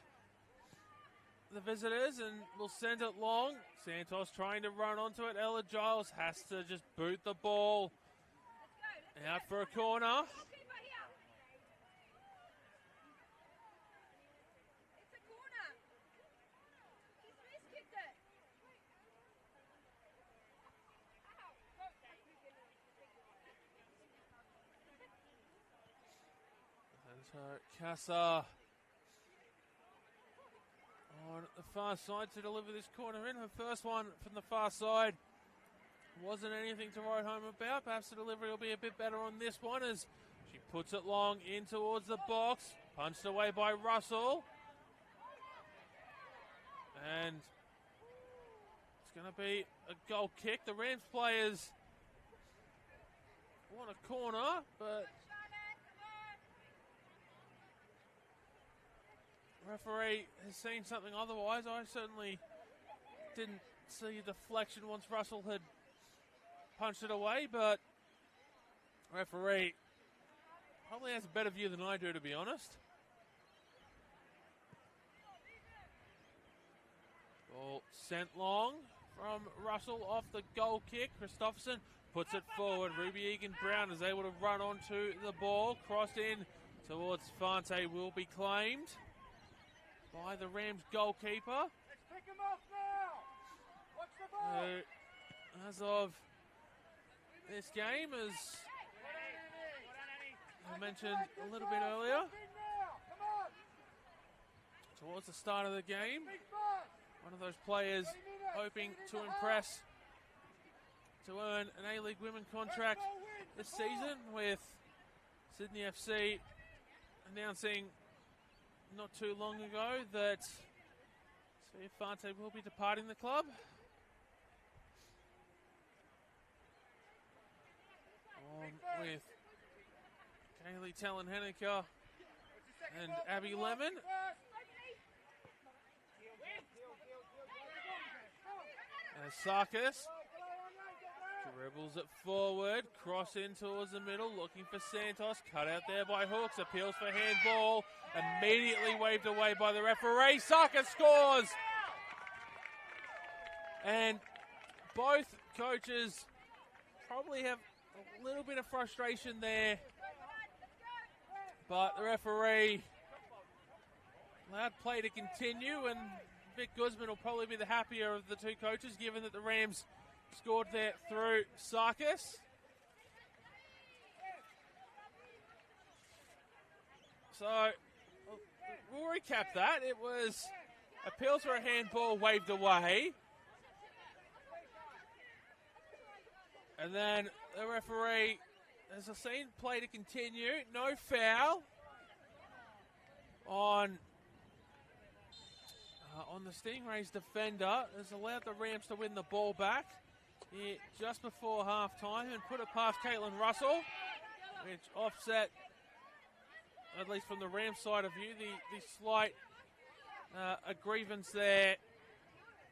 the visitors and will send it long. Santos trying to run onto it. Ella Giles has to just boot the ball out for a corner. So Kassar on the far side to deliver this corner in. Her first one from the far side wasn't anything to write home about. Perhaps the delivery will be a bit better on this one as she puts it long in towards the box. Punched away by Russell. And it's going to be a goal kick. The Rams players want a corner, but referee has seen something otherwise. I certainly didn't see a deflection once Russell had punched it away, but referee probably has a better view than I do, to be honest. Ball sent long from Russell off the goal kick. Christopherson puts it forward. Ruby Egan-Brown is able to run onto the ball. Crossed in towards Fante, will be claimed by the Rams goalkeeper. Let's pick him off now. Watch the ball. As of this game, as I mentioned a little bit earlier, towards the start of the game, one of those players hoping to impress to earn an A-League women contract this season, with Sydney FC announcing not too long ago that Sophia Fante will be departing the club. On with Kaylee Talon-Henniker and Abby Lemon. And Sarkis dribbles it forward, cross in towards the middle, looking for Santos, cut out there by Hooks, appeals for handball, immediately waved away by the referee. Sarkis scores! And both coaches probably have a little bit of frustration there, but the referee allowed play to continue, and Vic Guzman will probably be the happier of the two coaches, given that the Rams scored there through Sarkis. So, we'll recap that. It was appeals for a handball waved away. And then the referee has a scene play to continue. No foul on the Stingrays defender. Has allowed the Rams to win the ball back here just before half-time and put it past Caitlin Russell, which offset, at least from the Rams side of view, the slight a grievance there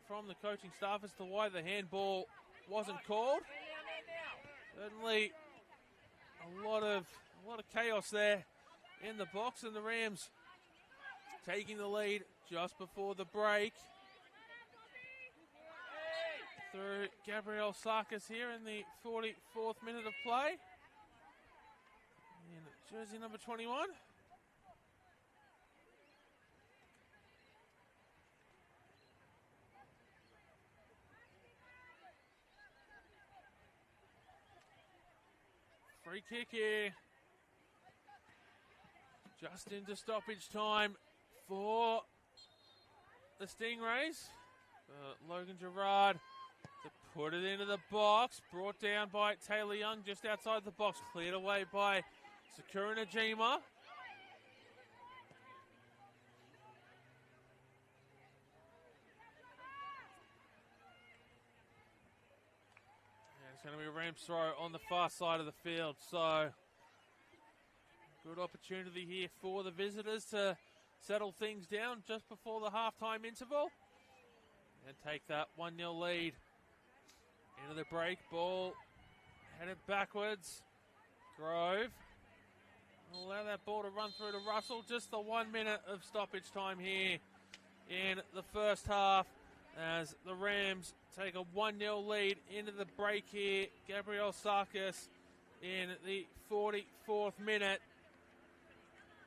from the coaching staff as to why the handball wasn't called. Certainly a lot of chaos there in the box, and the Rams taking the lead just before the break through Gabrielle Sarkis here in the 44th minute of play. In jersey number 21. Free kick here. Just into stoppage time for the Stingrays. Logan Gerard to put it into the box. Brought down by Taylor Young just outside the box. Cleared away by Sakura Najima. It's going to be a Rams throw on the far side of the field. So, good opportunity here for the visitors to settle things down just before the halftime interval and take that 1-0 lead into the break. Ball headed backwards. Grove will allow that ball to run through to Russell. Just the 1 minute of stoppage time here in the first half as the Rams take a 1-0 lead into the break here. Gabrielle Sarkis in the 44th minute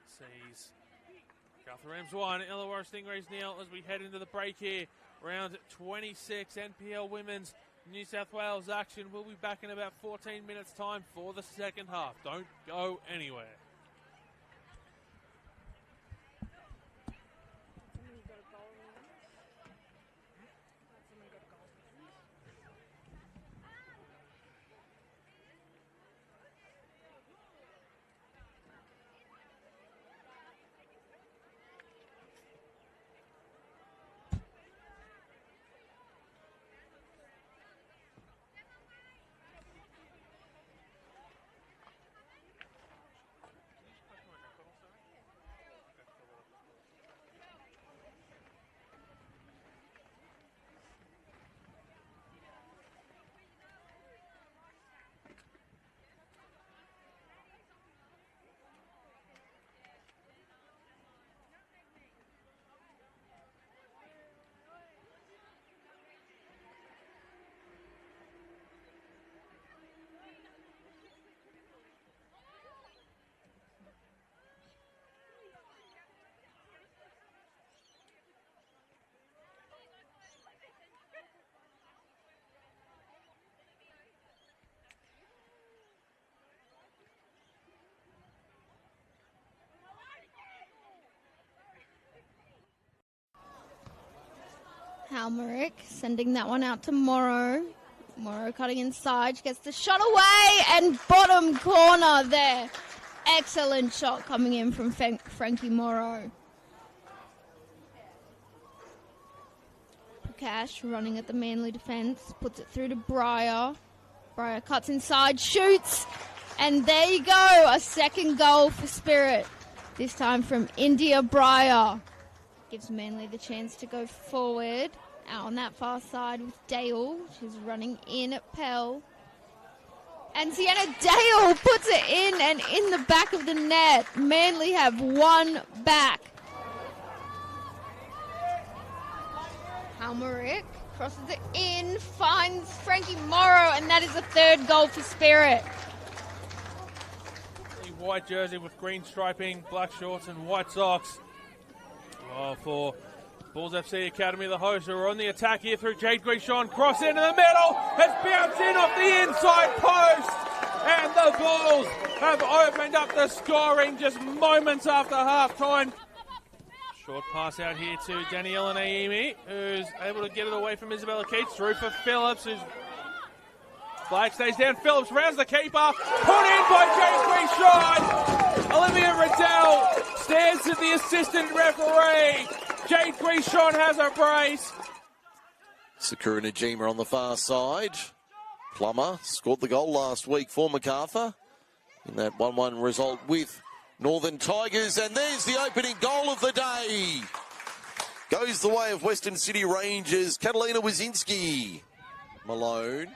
sees Macarthur Rams 1, Illawarra Stingrays 0 as we head into the break here. Round 26 NPL Women's New South Wales action. We'll be back in about 14 minutes time for the second half. Don't go anywhere. Halmerick sending that one out to Morrow. Morrow cutting inside. She gets the shot away and bottom corner there. Excellent shot coming in from Frankie Morrow. Prakash running at the Manly defence. Puts it through to Breyer. Breyer cuts inside, shoots. And there you go. A second goal for Spirit. This time from India Breyer. Gives Manly the chance to go forward. Out on that far side with Dale. She's running in at Pell. And Sienna Dale puts it in and in the back of the net. Manly have one back. Halmerick crosses it in, finds Frankie Morrow, and that is the third goal for Spirit. The white jersey with green striping, black shorts and white socks. Oh, for Bulls FC Academy, the hosts, are on the attack here through Jade Grishon. Cross into the middle, has bounced in off the inside post. And the Bulls have opened up the scoring just moments after half-time. Short pass out here to Daniela Naimi, who's able to get it away from Isabella Keats. Through for Phillips, who's... Flag stays down. Phillips rounds the keeper. Put in by Jade Grishon. Olivia Riddell stands to the assistant referee. Jade Grishon has a brace. Sakura Najima on the far side. Plummer scored the goal last week for Macarthur in that 1-1 result with Northern Tigers. And there's the opening goal of the day. Goes the way of Western City Rangers. Catalina Wazinski. Malone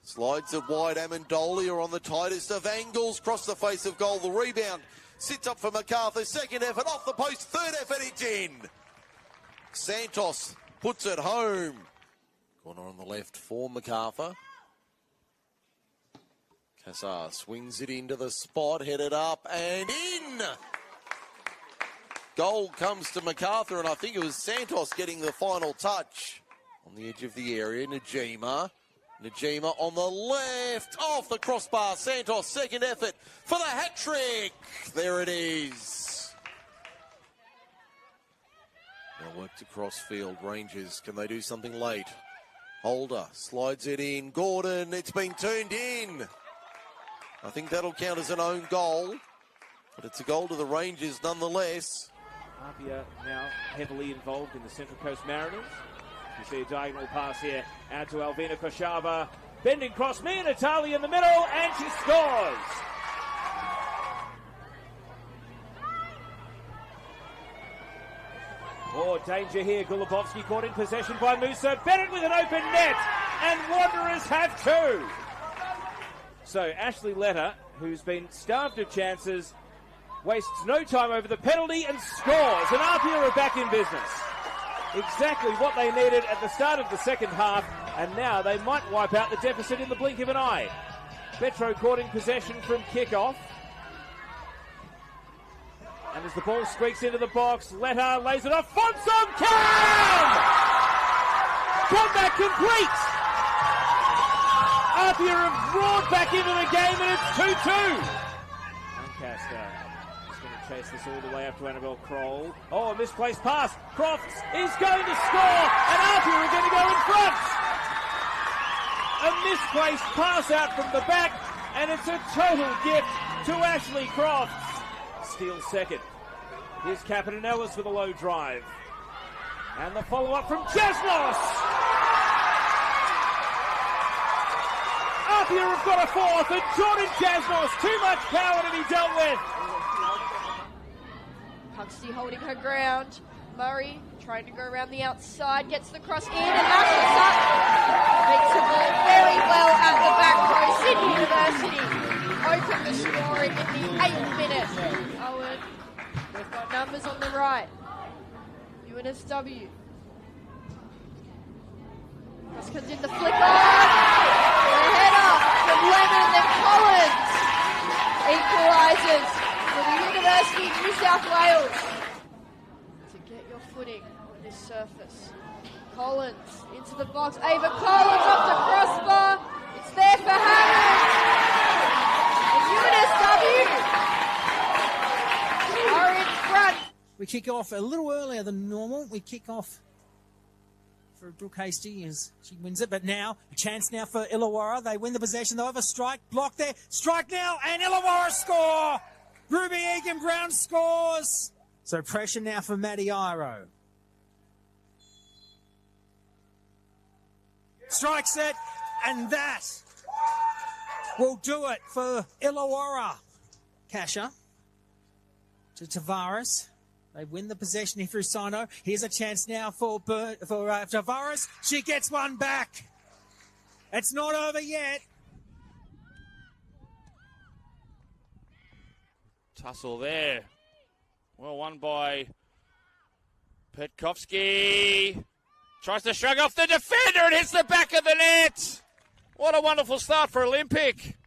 slides it wide. Amendolia on the tightest of angles. Cross the face of goal. The rebound sits up for Macarthur. Second effort off the post. Third effort, it's in. Santos puts it home. Corner on the left for Macarthur. Cassar swings it into the spot. Headed up and in. Goal comes to Macarthur, and I think it was Santos getting the final touch. On the edge of the area, Najima on the left, off the crossbar. Santos, second effort for the hat-trick. There it is. Now work to crossfield. Rangers, can they do something late? Holder slides it in. Gordon, it's been turned in. I think that'll count as an own goal, but it's a goal to the Rangers nonetheless. Apia now heavily involved in the Central Coast Mariners. You see a diagonal pass here out to Alvina Koshava. Bending cross, Mia Natali in the middle, and she scores. Oh, danger here. Gulabovsky caught in possession by Musa. Bennett with an open net, and Wanderers have two. So Ashley Letter, who's been starved of chances, wastes no time over the penalty and scores. And Apia are back in business. Exactly what they needed at the start of the second half, and now they might wipe out the deficit in the blink of an eye. Petro caught in possession from kickoff. And as the ball squeaks into the box, Letter lays it off. Fonsong can! Comeback complete! Apia have roared back into the game, and it's 2-2. Lancaster chase this all the way up to Annabelle Kroll. Oh, a misplaced pass. Crofts is going to score, and Apia are going to go in front. A misplaced pass out from the back, and it's a total gift to Ashley Crofts. Steele second. Here's Captain Ellis with a low drive. And the follow-up from Jasnos. Apia have got a fourth, and Jordan Jasnos, too much power to be dealt with. Huxley holding her ground. Murray trying to go around the outside, gets the cross in and Ashes up. Makes the ball very well at the back post. Sydney University opened the scoring in the 8th minute. Owen, they've got numbers on the right. UNSW. Cross comes in the flick on. The header from Lennon and Collins equalises for the University of New South Wales. To get your footing on this surface. Collins into the box. Ava Collins off the crossbar. It's there for Hammond. And UNSW are in front. We kick off a little earlier than normal. We kick off for Brooke Hasty as she wins it. But now, a chance now for Illawarra. They win the possession. They'll have a strike. Block there. Strike now. And Illawarra score. Ruby Egan-Brown scores. So pressure now for Maddie Iro. Strike set. And that will do it for Illawarra. Kasha to Tavares. They win the possession here through Sino. Here's a chance now for Tavares. She gets one back. It's not over yet. Tussle there. Well won by Petkovsky. Tries to shrug off the defender and hits the back of the net. What a wonderful start for Olympic.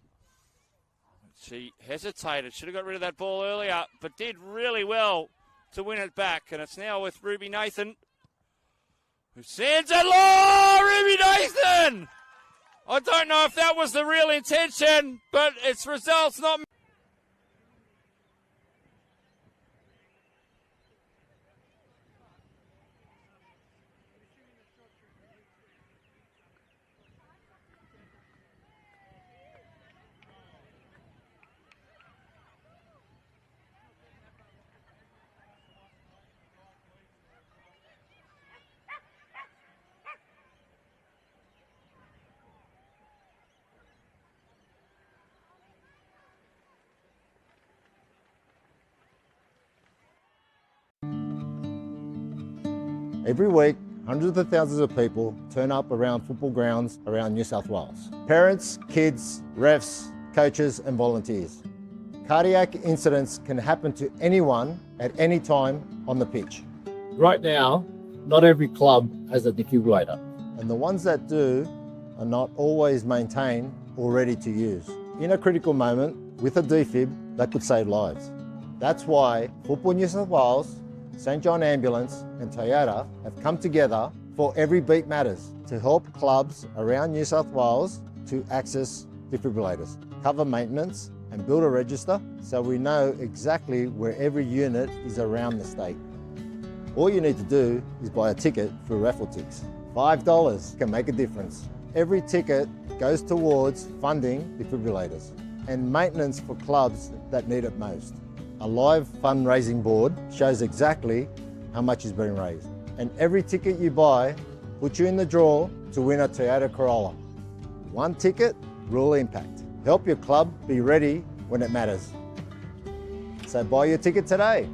She hesitated. Should have got rid of that ball earlier, but did really well to win it back. And it's now with Ruby Nathan, who sends it low. Ruby Nathan! I don't know if that was the real intention, but its results not. Every week, hundreds of thousands of people turn up around football grounds around New South Wales. Parents, kids, refs, coaches and volunteers. Cardiac incidents can happen to anyone at any time on the pitch. Right now, not every club has a defibrillator. And the ones that do are not always maintained or ready to use. In a critical moment, with a defib, that could save lives. That's why Football New South Wales, St John Ambulance and Toyota have come together for Every Beat Matters to help clubs around New South Wales to access defibrillators, cover maintenance and build a register so we know exactly where every unit is around the state. All you need to do is buy a ticket through Raffletix. $5 can make a difference. Every ticket goes towards funding defibrillators and maintenance for clubs that need it most. A live fundraising board shows exactly how much is being raised. And every ticket you buy puts you in the draw to win a Toyota Corolla. One ticket, real impact. Help your club be ready when it matters. So buy your ticket today.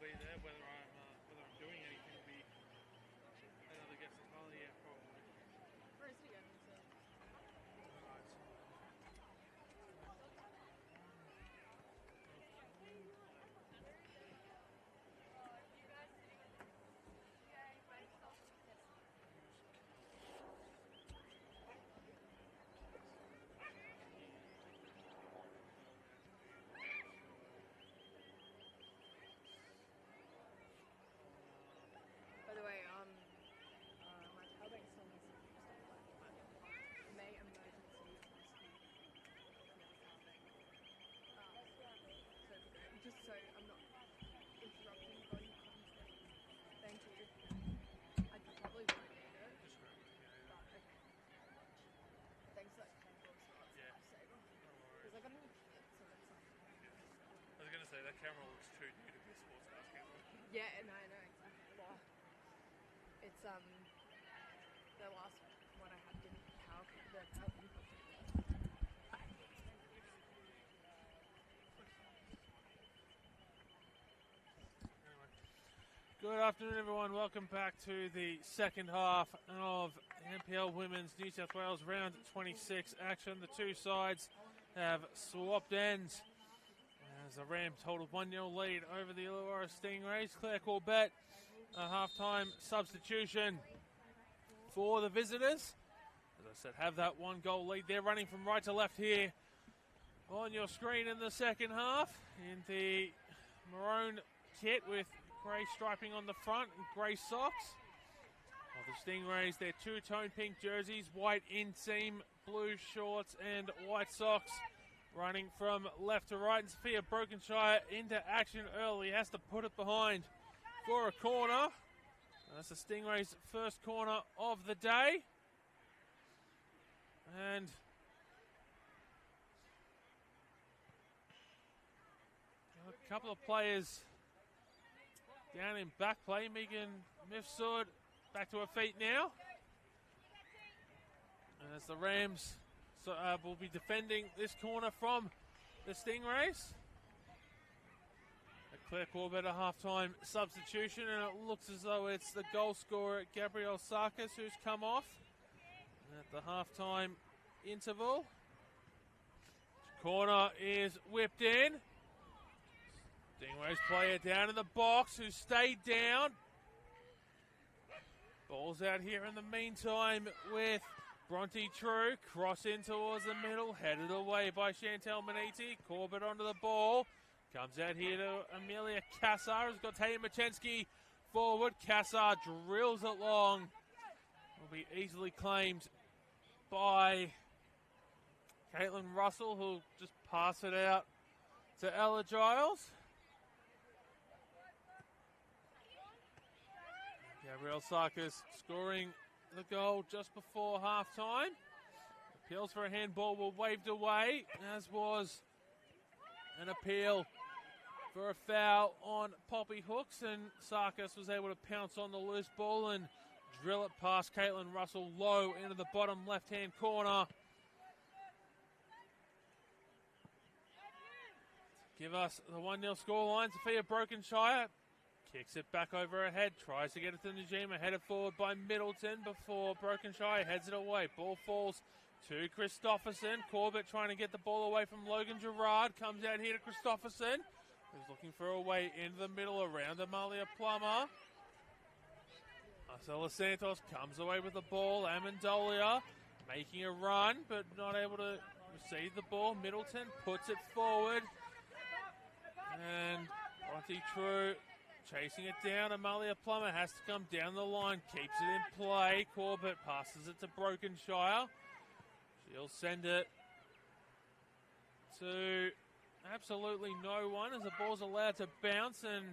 be there. Whether I'm doing anything will be another guess. Oh yeah, probably. Where is it again? By the way, my tailbank still needs to be stuff May emergency rescue so just so I'm not interrupting on content. Thank you. I probably won't need it. But okay. Thanks for that camera also. Yeah. Lifesaver. Because I got a new kit, so that's like. I was going to say that camera looks too new to be a sports basketball. Yeah, no, I know exactly why. It's the last one I had didn't power the power input. Good afternoon, everyone. Welcome back to the second half of NPL Women's New South Wales Round 26 action. The two sides have swapped ends as the Rams hold a 1-0 lead over the Illawarra Stingrays. Claire Corbett, a half-time substitution for the visitors. As I said, have that 1-goal lead. They're running from right to left here on your screen in the second half in the maroon kit with grey striping on the front and grey socks. While the Stingrays, their two-tone pink jerseys, white inseam, blue shorts and white socks. Running from left to right, and Sophia Brokenshire into action early. Has to put it behind for a corner. That's the Stingrays' first corner of the day. And a couple of players down in back play. Megan Mifsud back to her feet now. And as the Rams will be defending this corner from the Stingrays. Claire Corbett, a half-time substitution, and it looks as though it's the goal scorer, Gabrielle Sarkis, who's come off at the half-time interval. Corner is whipped in. Stingrays player down in the box, who stayed down. Ball's out here in the meantime with Bronte True. Cross in towards the middle, headed away by Chantel Maniti. Corbett onto the ball. Comes out here to Amelia Kassar, who's got Tatum Machensky forward. Kassar drills it long. Will be easily claimed by Caitlin Russell, who'll just pass it out to Ella Giles. Gabrielle Sarkis scoring the goal just before half-time. Appeals for a handball were waved away, as was an appeal for a foul on Poppy Hooks, and Sarkis was able to pounce on the loose ball and drill it past Caitlin Russell low into the bottom left-hand corner. Give us the 1-0 scoreline. Sophia Brokenshire kicks it back over her head, tries to get it to Najima, headed forward by Middleton before Brokenshire heads it away. Ball falls to Christopherson. Corbett trying to get the ball away from Logan Gerard. Comes out here to Christopherson, who's looking for a way into the middle around Amalia Plummer. Marcela Santos comes away with the ball. Amendolia making a run, but not able to receive the ball. Middleton puts it forward. And Bronte True chasing it down. Amalia Plummer has to come down the line. Keeps it in play. Corbett passes it to Brokenshire. She'll send it to absolutely no one as the ball's allowed to bounce, and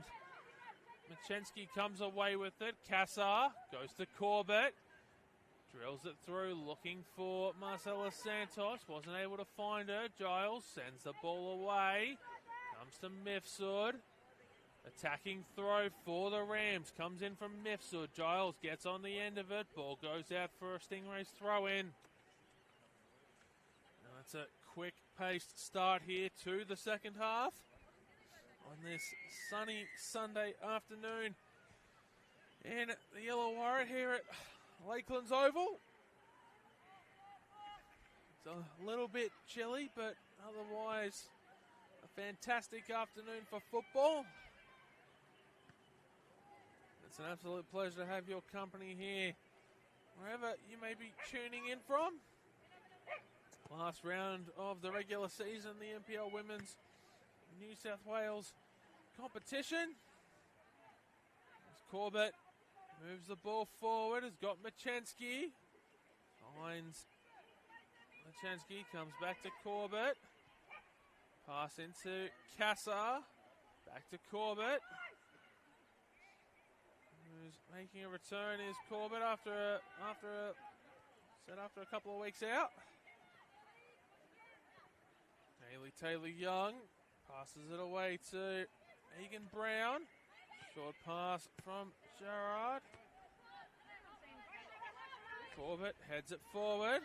Machensky comes away with it. Kassar goes to Corbett. Drills it through, looking for Marcela Santos. Wasn't able to find her. Giles sends the ball away. Comes to Mifsud. Attacking throw for the Rams. Comes in from Mifsud. Giles gets on the end of it. Ball goes out for a Stingrays throw in. That's a quick-paced start here to the second half on this sunny Sunday afternoon in the Illawarra here at Lakelands Oval. It's a little bit chilly, but otherwise a fantastic afternoon for football. It's an absolute pleasure to have your company here, wherever you may be tuning in from. Last round of the regular season, the NPL Women's New South Wales competition. As Corbett moves the ball forward, has got Machensky. Finds Machensky, comes back to Corbett. Pass into Kassar. Back to Corbett. Who's making a return is Corbett after a couple of weeks out. Hayley Taylor-Young passes it away to Egan Brown. Short pass from Gerard. Corbett heads it forward.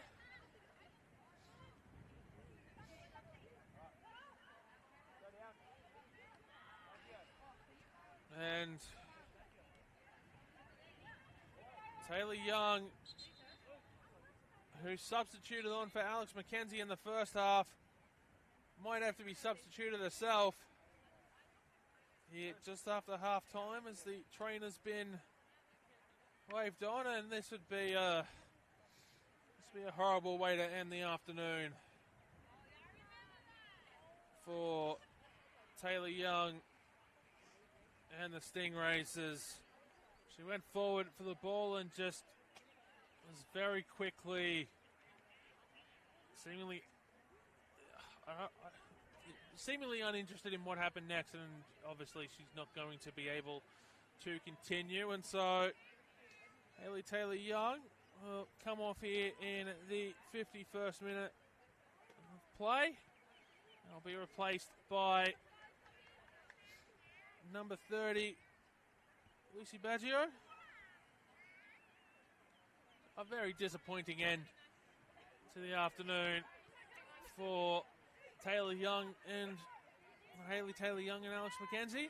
And Taylor-Young, who substituted on for Alex McKenzie in the first half, might have to be substituted herself here just after half time as the trainer's been waved on, and this would be a horrible way to end the afternoon for Taylor-Young and the Stingrays as she went forward for the ball and just was very quickly seemingly uninterested in what happened next, and obviously she's not going to be able to continue, and so Hayley Taylor-Young will come off here in the 51st minute of play. I'll be replaced by number 30, Lucy Baggio. A very disappointing end to the afternoon for Taylor-Young and Hayley Taylor-Young and Alex McKenzie.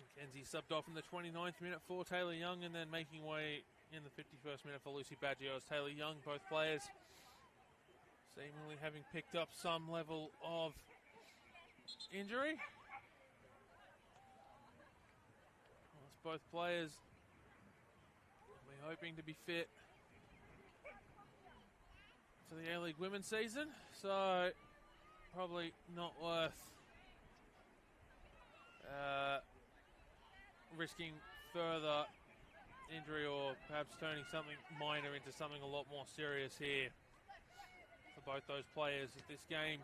McKenzie subbed off in the 29th minute for Taylor-Young and then making way in the 51st minute for Lucy Baggio as Taylor-Young, both players seemingly having picked up some level of injury. Both players will be hoping to be fit for the A-League Women's season, so probably not worth risking further injury or perhaps turning something minor into something a lot more serious here for both those players. At this game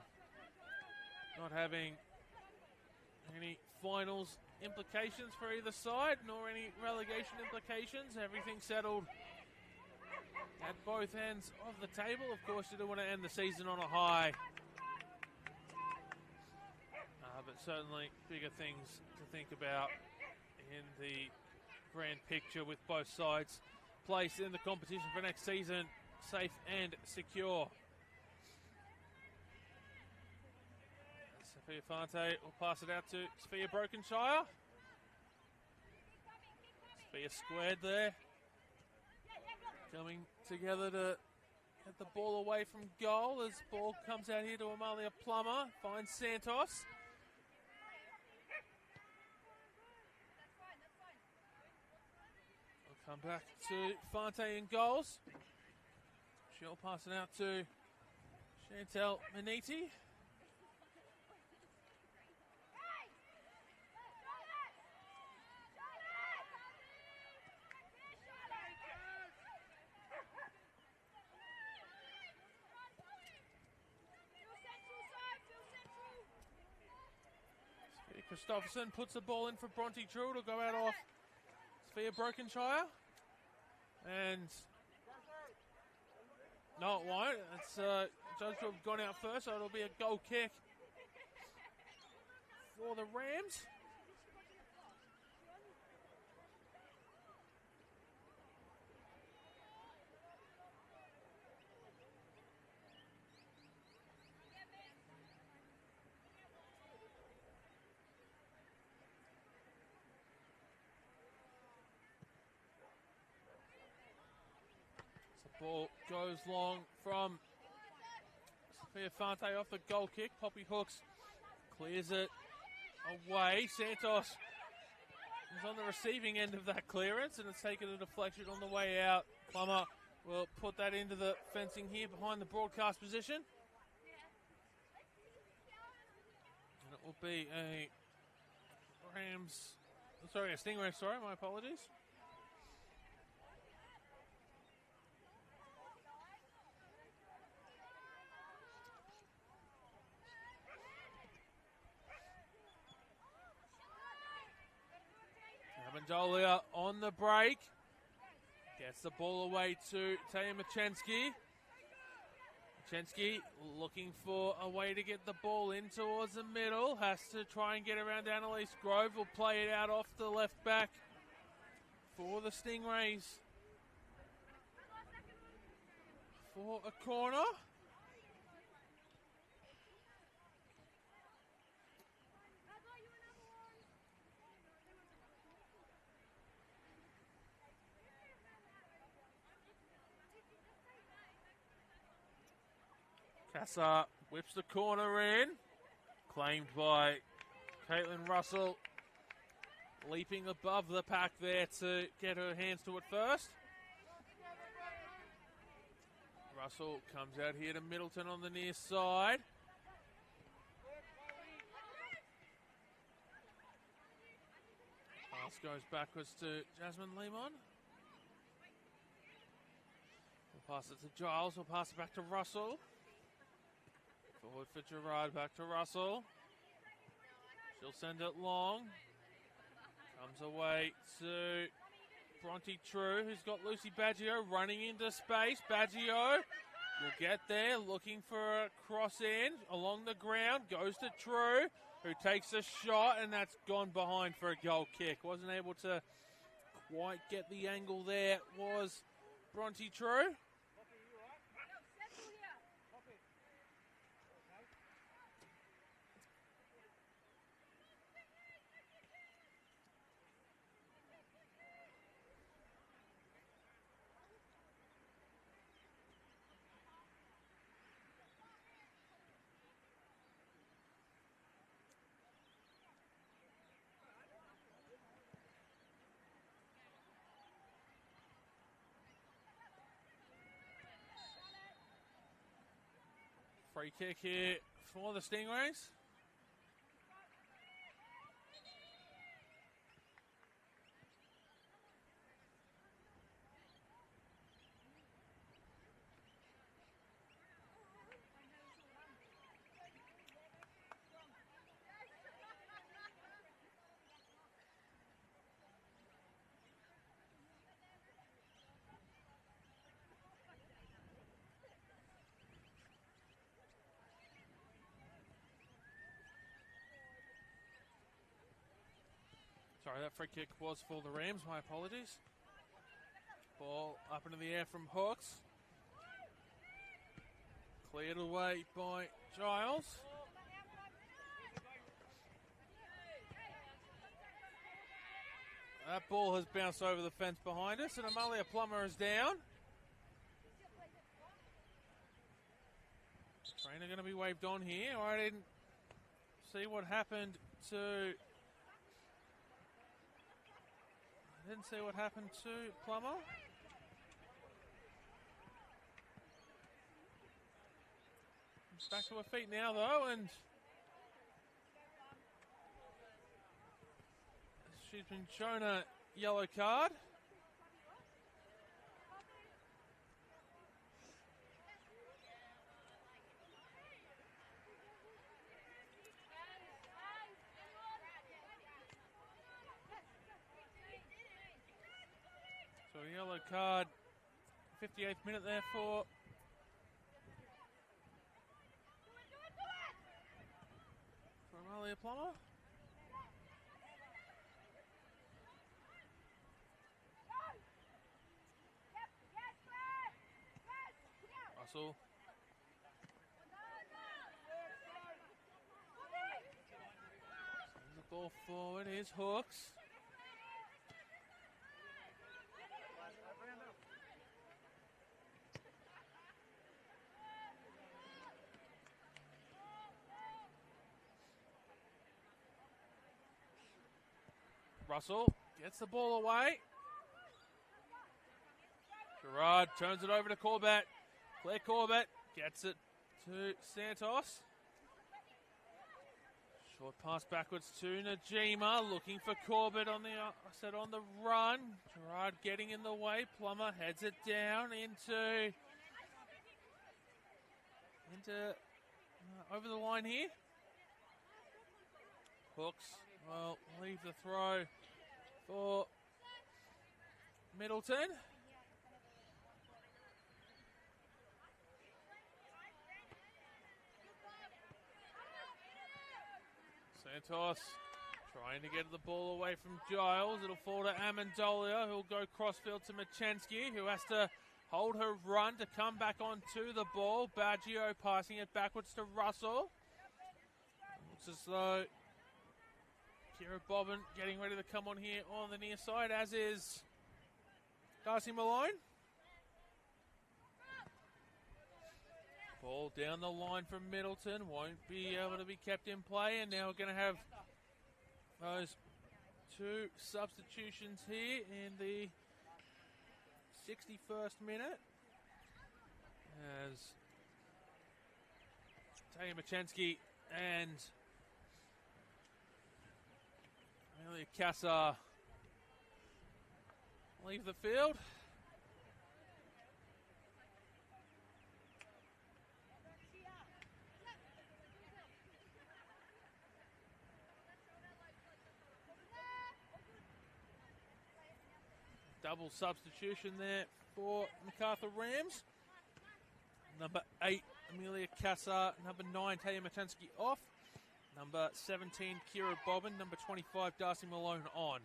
not having any finals implications for either side, nor any relegation implications. Everything settled at both ends of the table. Of course, you don't want to end the season on a high, but certainly bigger things to think about in the grand picture, with both sides placed in the competition for next season safe and secure. Sophia Fante will pass it out to Sophia Brokenshire. Sophia squared there. Coming together to get the ball away from goal as ball comes out here to Amalia Plummer. Finds Santos. We'll come back to Fante in goals. She'll pass it out to Chantel Maniti. Christopherson puts the ball in for Bronte Drew to go out off Sophia Brokenshire. And no, it won't. It's judged to have gone out first, so it'll be a goal kick for the Rams. Ball goes long from Sophia Fante off the goal kick. Poppy Hooks clears it away. Santos is on the receiving end of that clearance and it's taken a deflection on the way out. Plummer will put that into the fencing here behind the broadcast position. And it will be a Stingray, my apologies. Amendolia on the break. Gets the ball away to Taya Machensky. Machensky looking for a way to get the ball in towards the middle. Has to try and get around Annalise Grove. Will play it out off the left back for the Stingrays. For a corner. Casa whips the corner in. Claimed by Caitlin Russell. Leaping above the pack there to get her hands to it first. Russell comes out here to Middleton on the near side. Pass goes backwards to Jasmine Lemon. We'll pass it to Giles. We'll pass it back to Russell. Forward for Gerard, back to Russell. She'll send it long. Comes away to Bronte True, who's got Lucy Baggio running into space. Baggio will get there, looking for a cross in along the ground. Goes to True, who takes a shot, and that's gone behind for a goal kick. Wasn't able to quite get the angle there, was Bronte True. Free kick here for the Stingrays. Sorry, that free kick was for the Rams. My apologies. Ball up into the air from Hooks. Cleared away by Giles. That ball has bounced over the fence behind us, and Amalia Plummer is down. Trainer going to be waved on here. I didn't see what happened to... Didn't see what happened to Plummer. She's back to her feet now, though, and she's been shown a yellow card. So a yellow card, 58th minute there for Amalia Plummer. Russell. Sends the ball forward, here's Hooks. Russell gets the ball away. Gerard turns it over to Corbett. Claire Corbett gets it to Santos. Short pass backwards to Najima, looking for Corbett on the run. Gerard getting in the way. Plummer heads it down into over the line here. Hooks will leave the throw for Middleton. Santos trying to get the ball away from Giles. It'll fall to Amendolia, who'll go crossfield to Machensky, who has to hold her run to come back onto the ball. Baggio passing it backwards to Russell. Looks as though Kira Bobbin getting ready to come on here on the near side, as is Darcy Malone. Ball down the line from Middleton. Won't be able to be kept in play. And now we're going to have those two substitutions here in the 61st minute. As Taya Machensky and Amelia Casa leave the field. Double substitution there for Macarthur Rams. Number 8, Amelia Casa. Number 9, Taya Machensky off. Number 17, Kira Bobbin. Number 25, Darcy Malone on.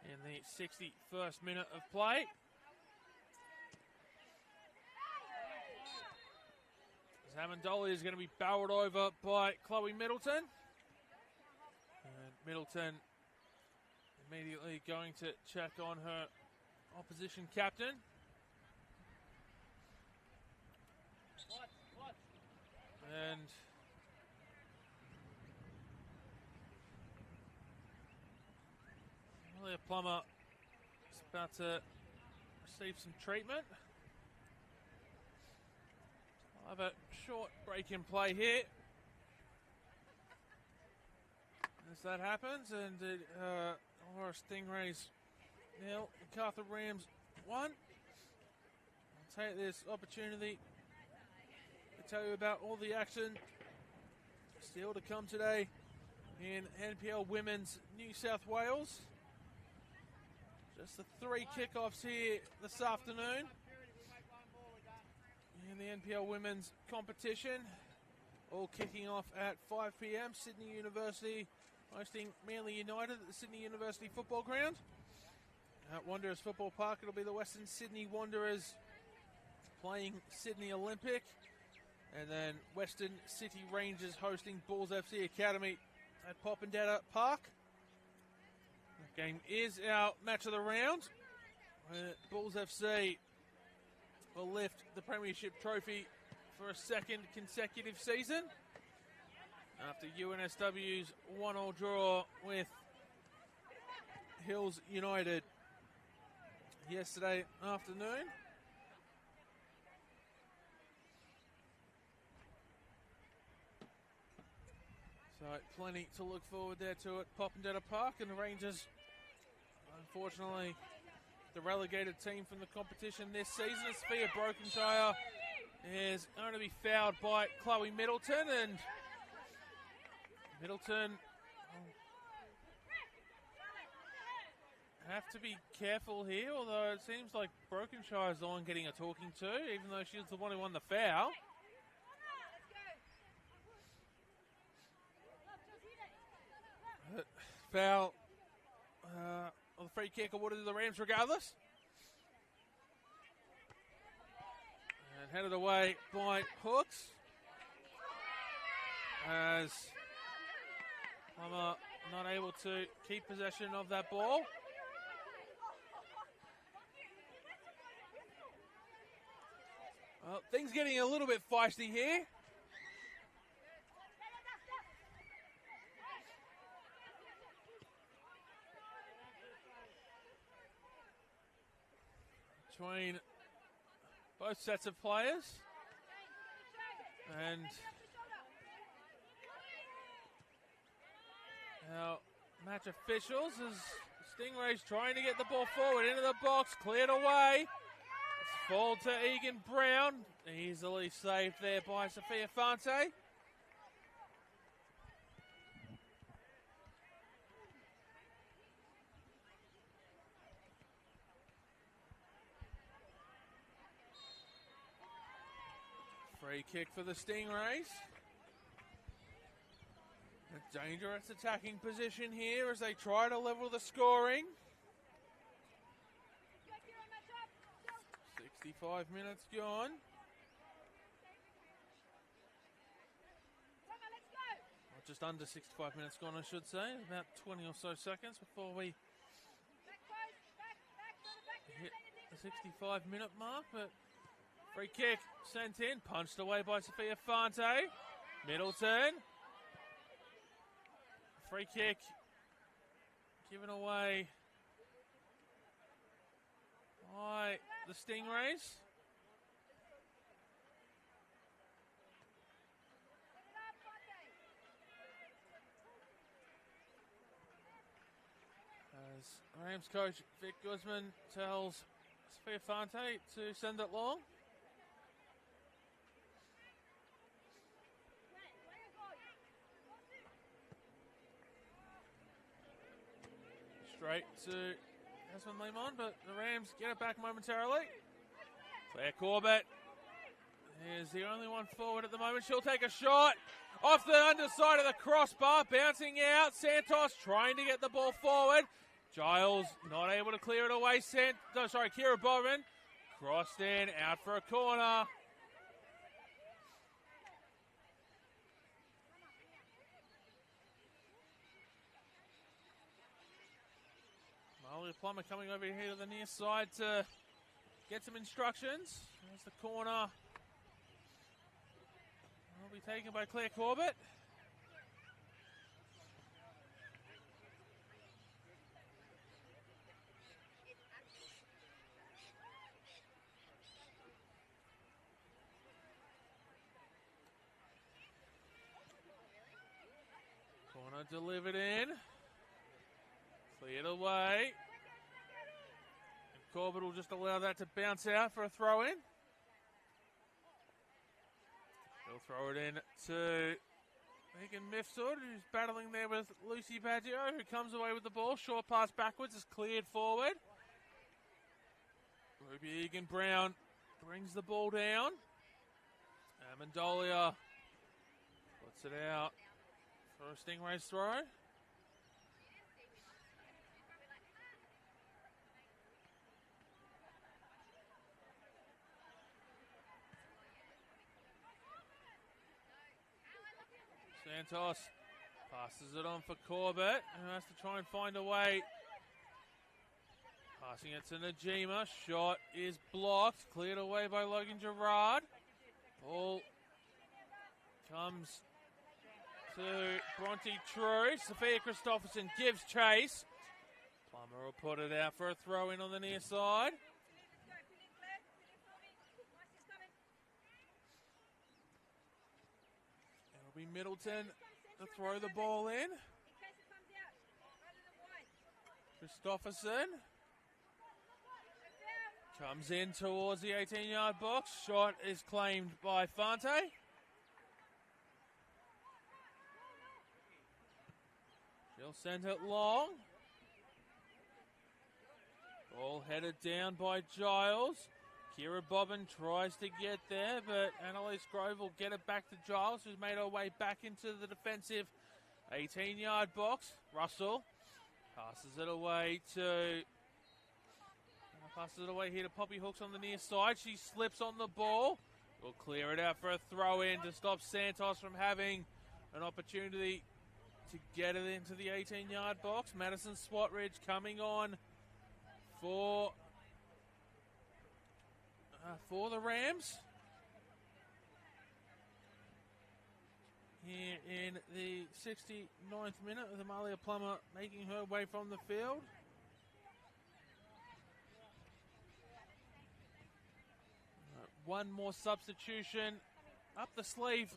In the 61st minute of play. Amendolia is going to be barreled over by Chloe Middleton. And Middleton immediately going to check on her opposition captain. And Amelia Plummer is about to receive some treatment. I'll have a short break in play here. As that happens, and Illawarra Stingrays nil, Macarthur Rams 1. I'll take this opportunity to tell you about all the action still to come today in NPL Women's New South Wales. Just the 3 kickoffs here this afternoon in the NPL Women's competition. All kicking off at 5 p.m. Sydney University hosting Manly United at the Sydney University Football Ground. At Wanderers Football Park, it'll be the Western Sydney Wanderers playing Sydney Olympic. And then Western City Rangers hosting Bulls FC Academy at Popondetta Park. That game is our match of the round. Bulls FC will lift the Premiership trophy for a second consecutive season after UNSW's 1-1 draw with Hills United yesterday afternoon. So plenty to look forward there to at Popondetta Park, and the Rangers, unfortunately, the relegated team from the competition this season. As Sophia Brokenshire is going to be fouled by Chloe Middleton, and Middleton have to be careful here, although it seems like Brokenshire is the one getting a talking to, even though she's the one who won the foul. Foul, or the free kick awarded to the Rams regardless. And headed away by Hooks. As Plummer not able to keep possession of that ball. Well, things getting a little bit feisty here. between both sets of players. And our match officials as Stingrays trying to get the ball forward into the box, cleared away. It's fall to Egan Brown, easily saved there by Sophia Fante. Free kick for the Stingrays. A dangerous attacking position here as they try to level the scoring. 65 minutes gone. Or just under 65 minutes gone, I should say. About 20 or so seconds before we hit the 65-minute mark. But free kick sent in, punched away by Sophia Fante. Middleton. Free kick given away by the Stingrays. As Rams coach Vic Guzman tells Sophia Fante to send it long. Straight to Jasmine Lemon, but the Rams get it back momentarily. Claire Corbett is the only one forward at the moment. She'll take a shot off the underside of the crossbar, bouncing out. Santos trying to get the ball forward. Giles not able to clear it away. Kira Bowen crossed in, out for a corner. Malia Plummer coming over here to the near side to get some instructions. There's the corner. Will be taken by Claire Corbett. Corner delivered in. Cleared away. And Corbett will just allow that to bounce out for a throw in. They'll throw it in to Megan Mifsud, who's battling there with Lucy Baggio, who comes away with the ball. Short pass backwards is cleared forward. Ruby Egan Brown brings the ball down. Amendolia puts it out for a Stingrays throw. Santos passes it on for Corbett, who has to try and find a way. Passing it to Najima. Shot is blocked. Cleared away by Logan Gerard. Ball comes to Bronte True. Sophia Christopherson gives chase. Plummer will put it out for a throw in on the near side. It'll be Middleton to throw the ball in. Christopherson comes in towards the 18-yard box. Shot is claimed by Fante. She'll send it long. Ball headed down by Giles. Kira Bobbin tries to get there, but Annalise Grove will get it back to Giles, who's made her way back into the defensive 18-yard box. Russell passes it away here to Poppy Hooks on the near side. She slips on the ball. We'll clear it out for a throw in to stop Santos from having an opportunity to get it into the 18-yard box. Madison Swatridge coming on for the Rams. Here in the 69th minute with Amalia Plummer making her way from the field. one more substitution up the sleeve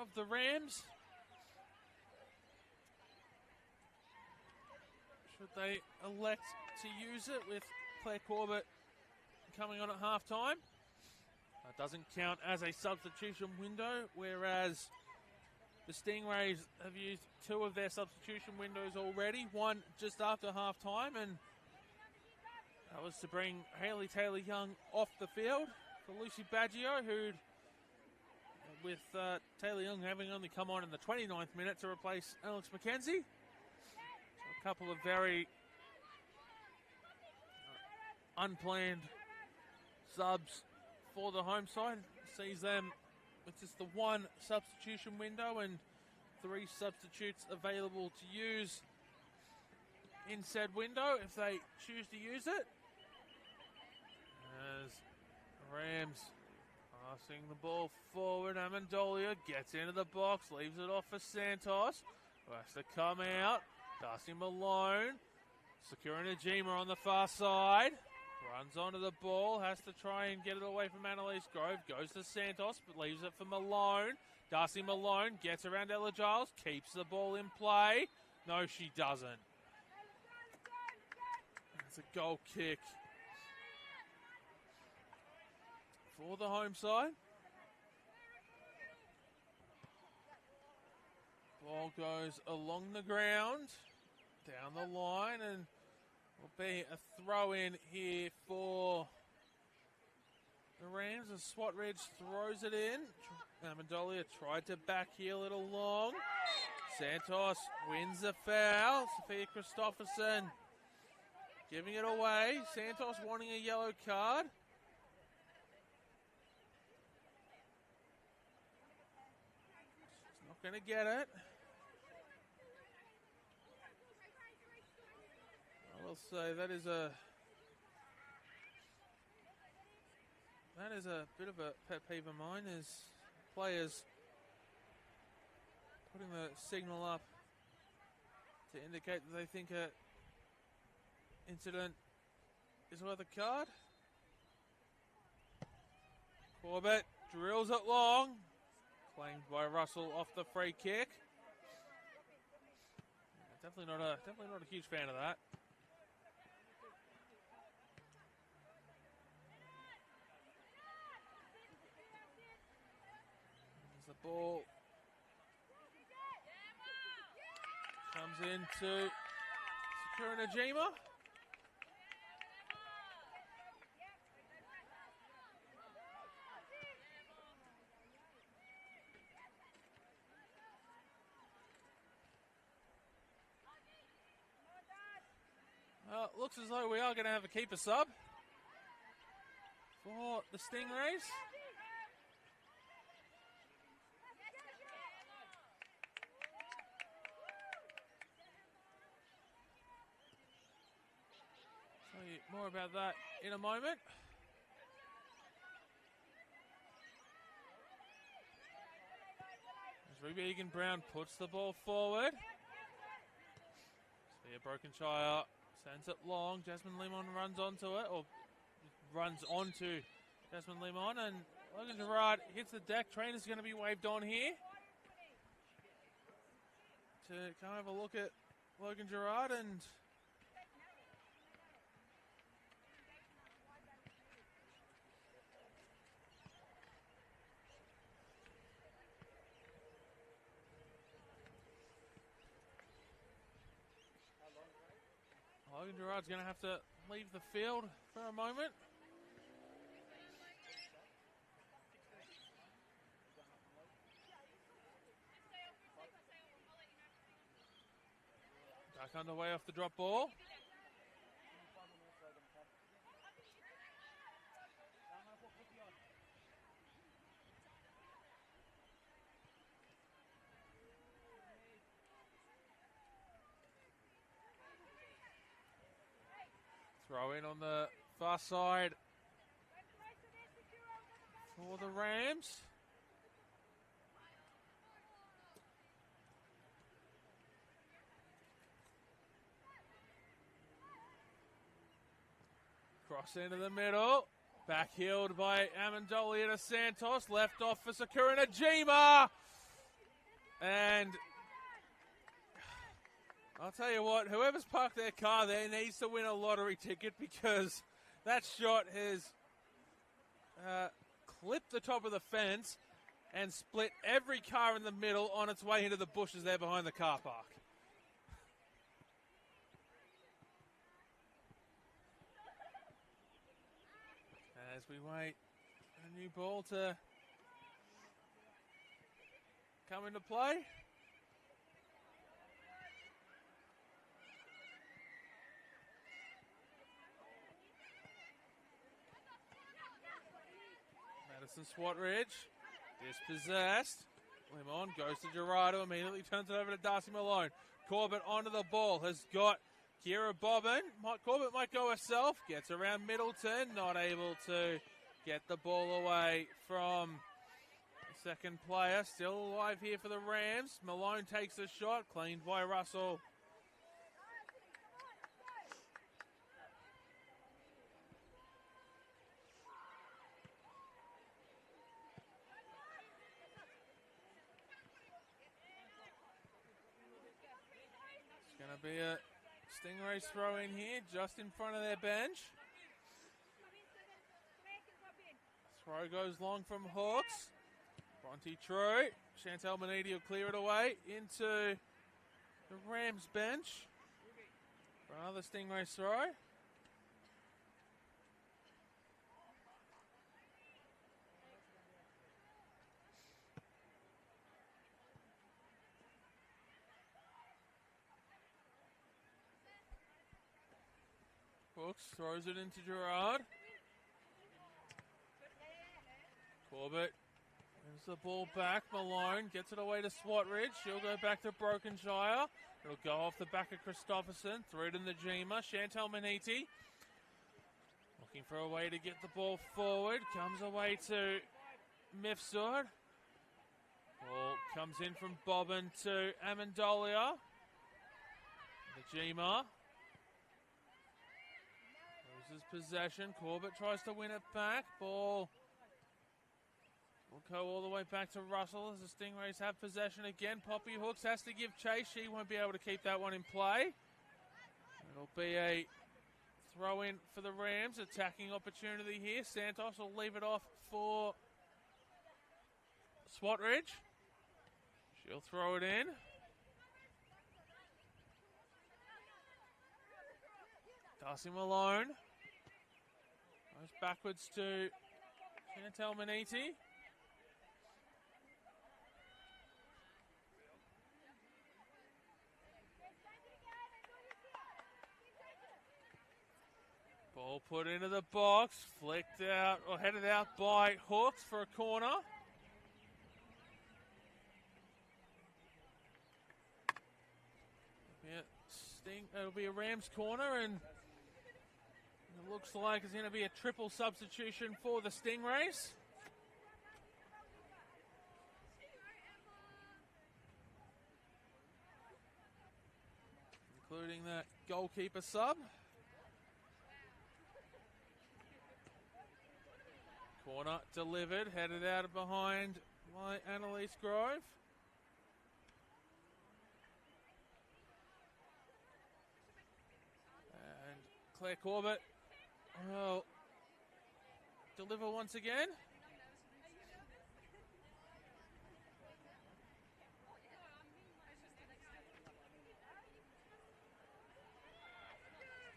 of the Rams. Should they elect to use it with Claire Corbett coming on at halftime? That doesn't count as a substitution window, whereas the Stingrays have used 2 of their substitution windows already, one just after halftime, and that was to bring Hayley Taylor-Young off the field for Lucy Baggio, who, with Taylor-Young having only come on in the 29th minute to replace Alex McKenzie. So a couple of very unplanned subs for the home side. Sees them with just the one substitution window and 3 substitutes available to use in said window if they choose to use it. As Rams passing the ball forward, Amendolia gets into the box, leaves it off for Santos, who has to come out. Darcy Malone, securing Najima on the far side. Runs onto the ball, has to try and get it away from Annalise Grove. Goes to Santos, but leaves it for Malone. Darcy Malone gets around Ella Giles, keeps the ball in play. No, she doesn't. It's a goal kick for the home side. Ball goes along the ground, down the line, and will be a throw-in here for the Rams as Swat Ridge throws it in. Amendolia tried to backheel it along. Santos wins the foul. Sophia Christopherson giving it away. Santos wanting a yellow card. She's not going to get it. I will say that is a bit of a pet peeve of mine, is players putting the signal up to indicate that they think an incident is worth a card. Corbett drills it long, claimed by Russell off the free kick. Definitely not a huge fan of that. The ball comes into Sakura Najima. Well, it looks as though we are going to have a keeper sub for the Stingrays. More about that in a moment. As Ruby Egan-Brown puts the ball forward. Sophia Brokenshire sends it long. Jasmine Limon runs onto it, or runs onto Jasmine Limon, and Logan Gerard hits the deck. Trainer's going to be waved on here to come have a look at Logan Gerard, and Logan Gerard's going to have to leave the field for a moment. Back underway off the drop ball. Throw in on the far side for the Rams. Cross into the middle. Back-heeled by Amendolia to Santos. Left off for Sakura Najima. And I'll tell you what, whoever's parked their car there needs to win a lottery ticket, because that shot has clipped the top of the fence and split every car in the middle on its way into the bushes there behind the car park. As we wait a new ball to come into play. Madison Swatridge, dispossessed. Lemon goes to Gerardo, immediately turns it over to Darcy Malone. Corbett onto the ball, has got Kira Bobbin. Corbett might go herself, gets around Middleton, not able to get the ball away from the second player. Still alive here for the Rams. Malone takes a shot, cleaned by Russell. It's going to be a Stingrays throw in here, just in front of their bench. Throw goes long from Hawks. Bronte True. Chantel Manidi will clear it away into the Rams bench for another Stingrays throw. Hooks throws it into Gerard. Corbett gives the ball back. Malone gets it away to Swatridge. She'll go back to Brokenshire. It'll go off the back of Christopherson. Through to Najima. Chantel Maniti looking for a way to get the ball forward. Comes away to Mifsud. Ball comes in from Bobbin to Amendolia. Najima loses possession. Corbett tries to win it back. Ball will go all the way back to Russell as the Stingrays have possession again. Poppy Hooks has to give chase. She won't be able to keep that one in play. It'll be a throw-in for the Rams. Attacking opportunity here. Santos will leave it off for Swatridge. She'll throw it in. Darcy Malone goes backwards to Chantel Maniti. Ball put into the box, flicked out or headed out by Hawks for a corner. It'll be a Rams corner, and it looks like it's going to be a triple substitution for the Stingrays. Including the goalkeeper sub. Corner delivered, headed out behind by Annalise Grove. And Claire Corbett will deliver once again.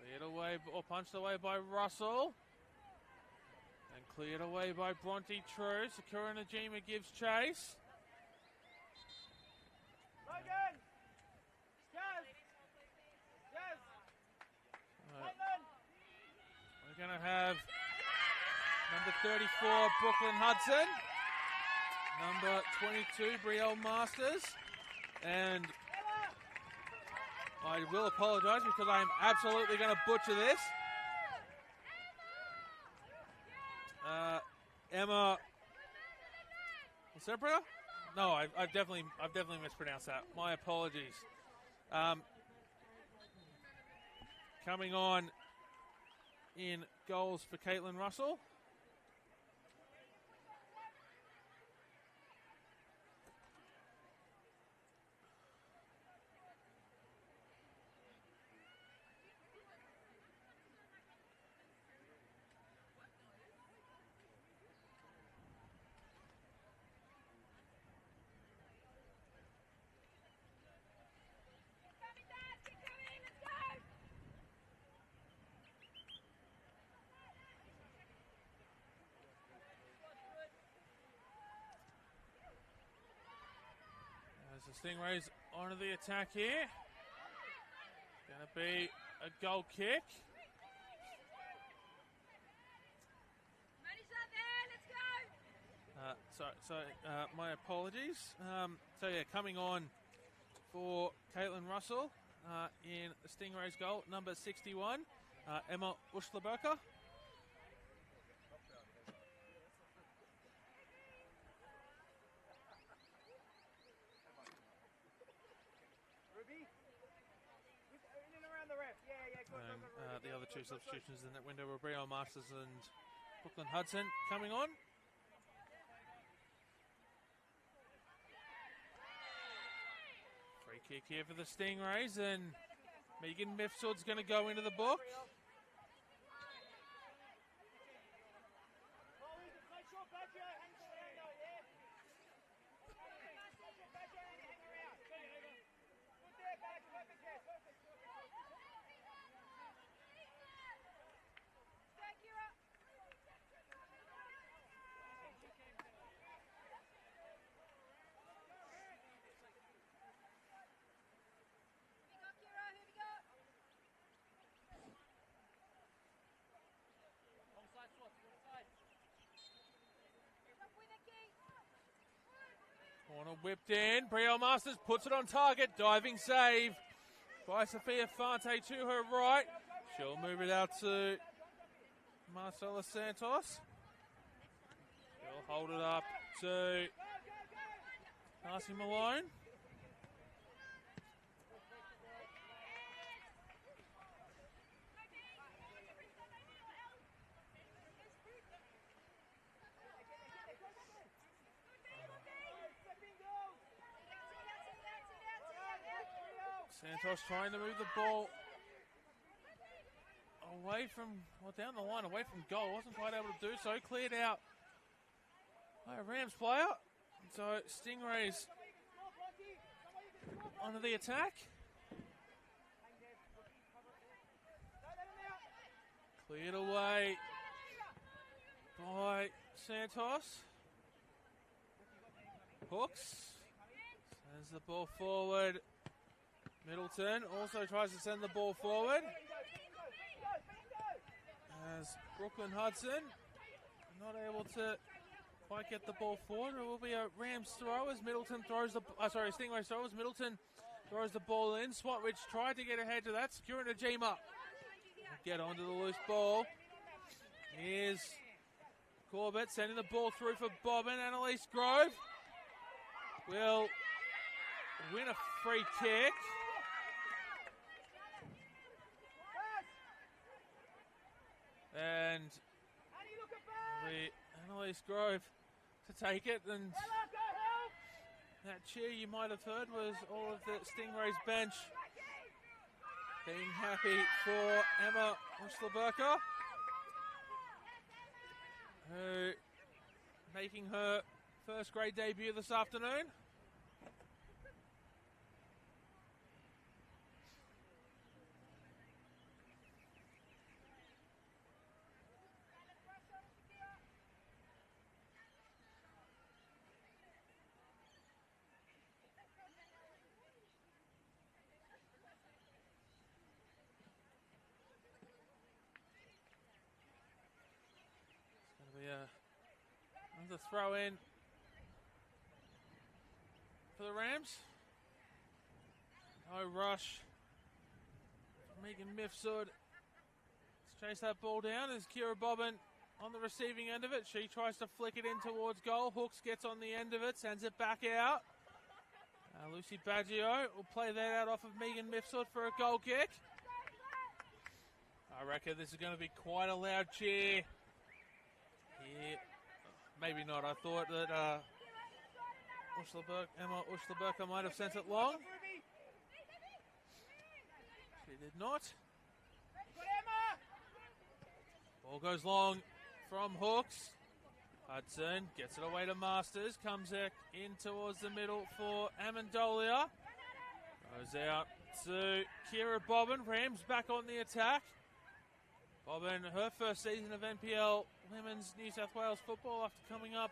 Cleared away, or punched away by Russell. And cleared away by Bronte True. Sakura Najima gives chase. Logan! Jazz! Jazz! We're going to have number 34, Brooklyn Hudson. Number 22, Brielle Masters. And I will apologise because I am absolutely going to butcher this. Emma Sepra? No, I've definitely mispronounced that. My apologies. Coming on in goals for Caitlin Russell. The Stingrays onto the attack here. Going to be a goal kick. My apologies. Coming on for Caitlin Russell in the Stingrays goal, number 61, Emma Uschlaberker. And the other two substitutions in that window were Breon Masters and Brooklyn Hudson coming on. Free kick here for the Stingrays, and Megan Mifsud's going to go into the book. Corner whipped in. Brio Masters puts it on target. Diving save by Sophia Fante to her right. She'll move it out to Marcela Santos. She'll hold it up to Darcy Malone. Santos trying to move the ball away from, down the line, away from goal. Wasn't quite able to do so. Cleared out by a Rams player. So Stingrays onto the attack. Cleared away by Santos. Hooks sends the ball forward. Middleton also tries to send the ball forward. As Brooklyn Hudson not able to quite get the ball forward. It will be a Rams throw as Middleton throws the, Stingrays throw as Middleton throws the ball in. Swatwich tried to get ahead to that. Secure Najima. Get onto the loose ball. Here's Corbett sending the ball through for Bobbin. Annalise Grove will win a free kick. And the Annalise Grove to take it, and that cheer you might have heard was all of the Stingrays bench being happy for Emma Uschlaberker, who making her first grade debut this afternoon. Another throw in for the Rams. No rush. Megan Mifsud. Let's chase that ball down as Kira Bobbin on the receiving end of it. She tries to flick it in towards goal. Hooks gets on the end of it, sends it back out. Lucy Baggio will play that out off of Megan Mifsud for a goal kick. I reckon this is going to be quite a loud cheer. Yeah, maybe not. I thought that Emma Uschlaberker might have sent it long. She did not. Ball goes long from Hooks. Hudson gets it away to Masters. Comes in towards the middle for Amendolia. Goes out to Kira Bobbin. Rams back on the attack. Bobbin, her first season of NPL Women's New South Wales football after coming up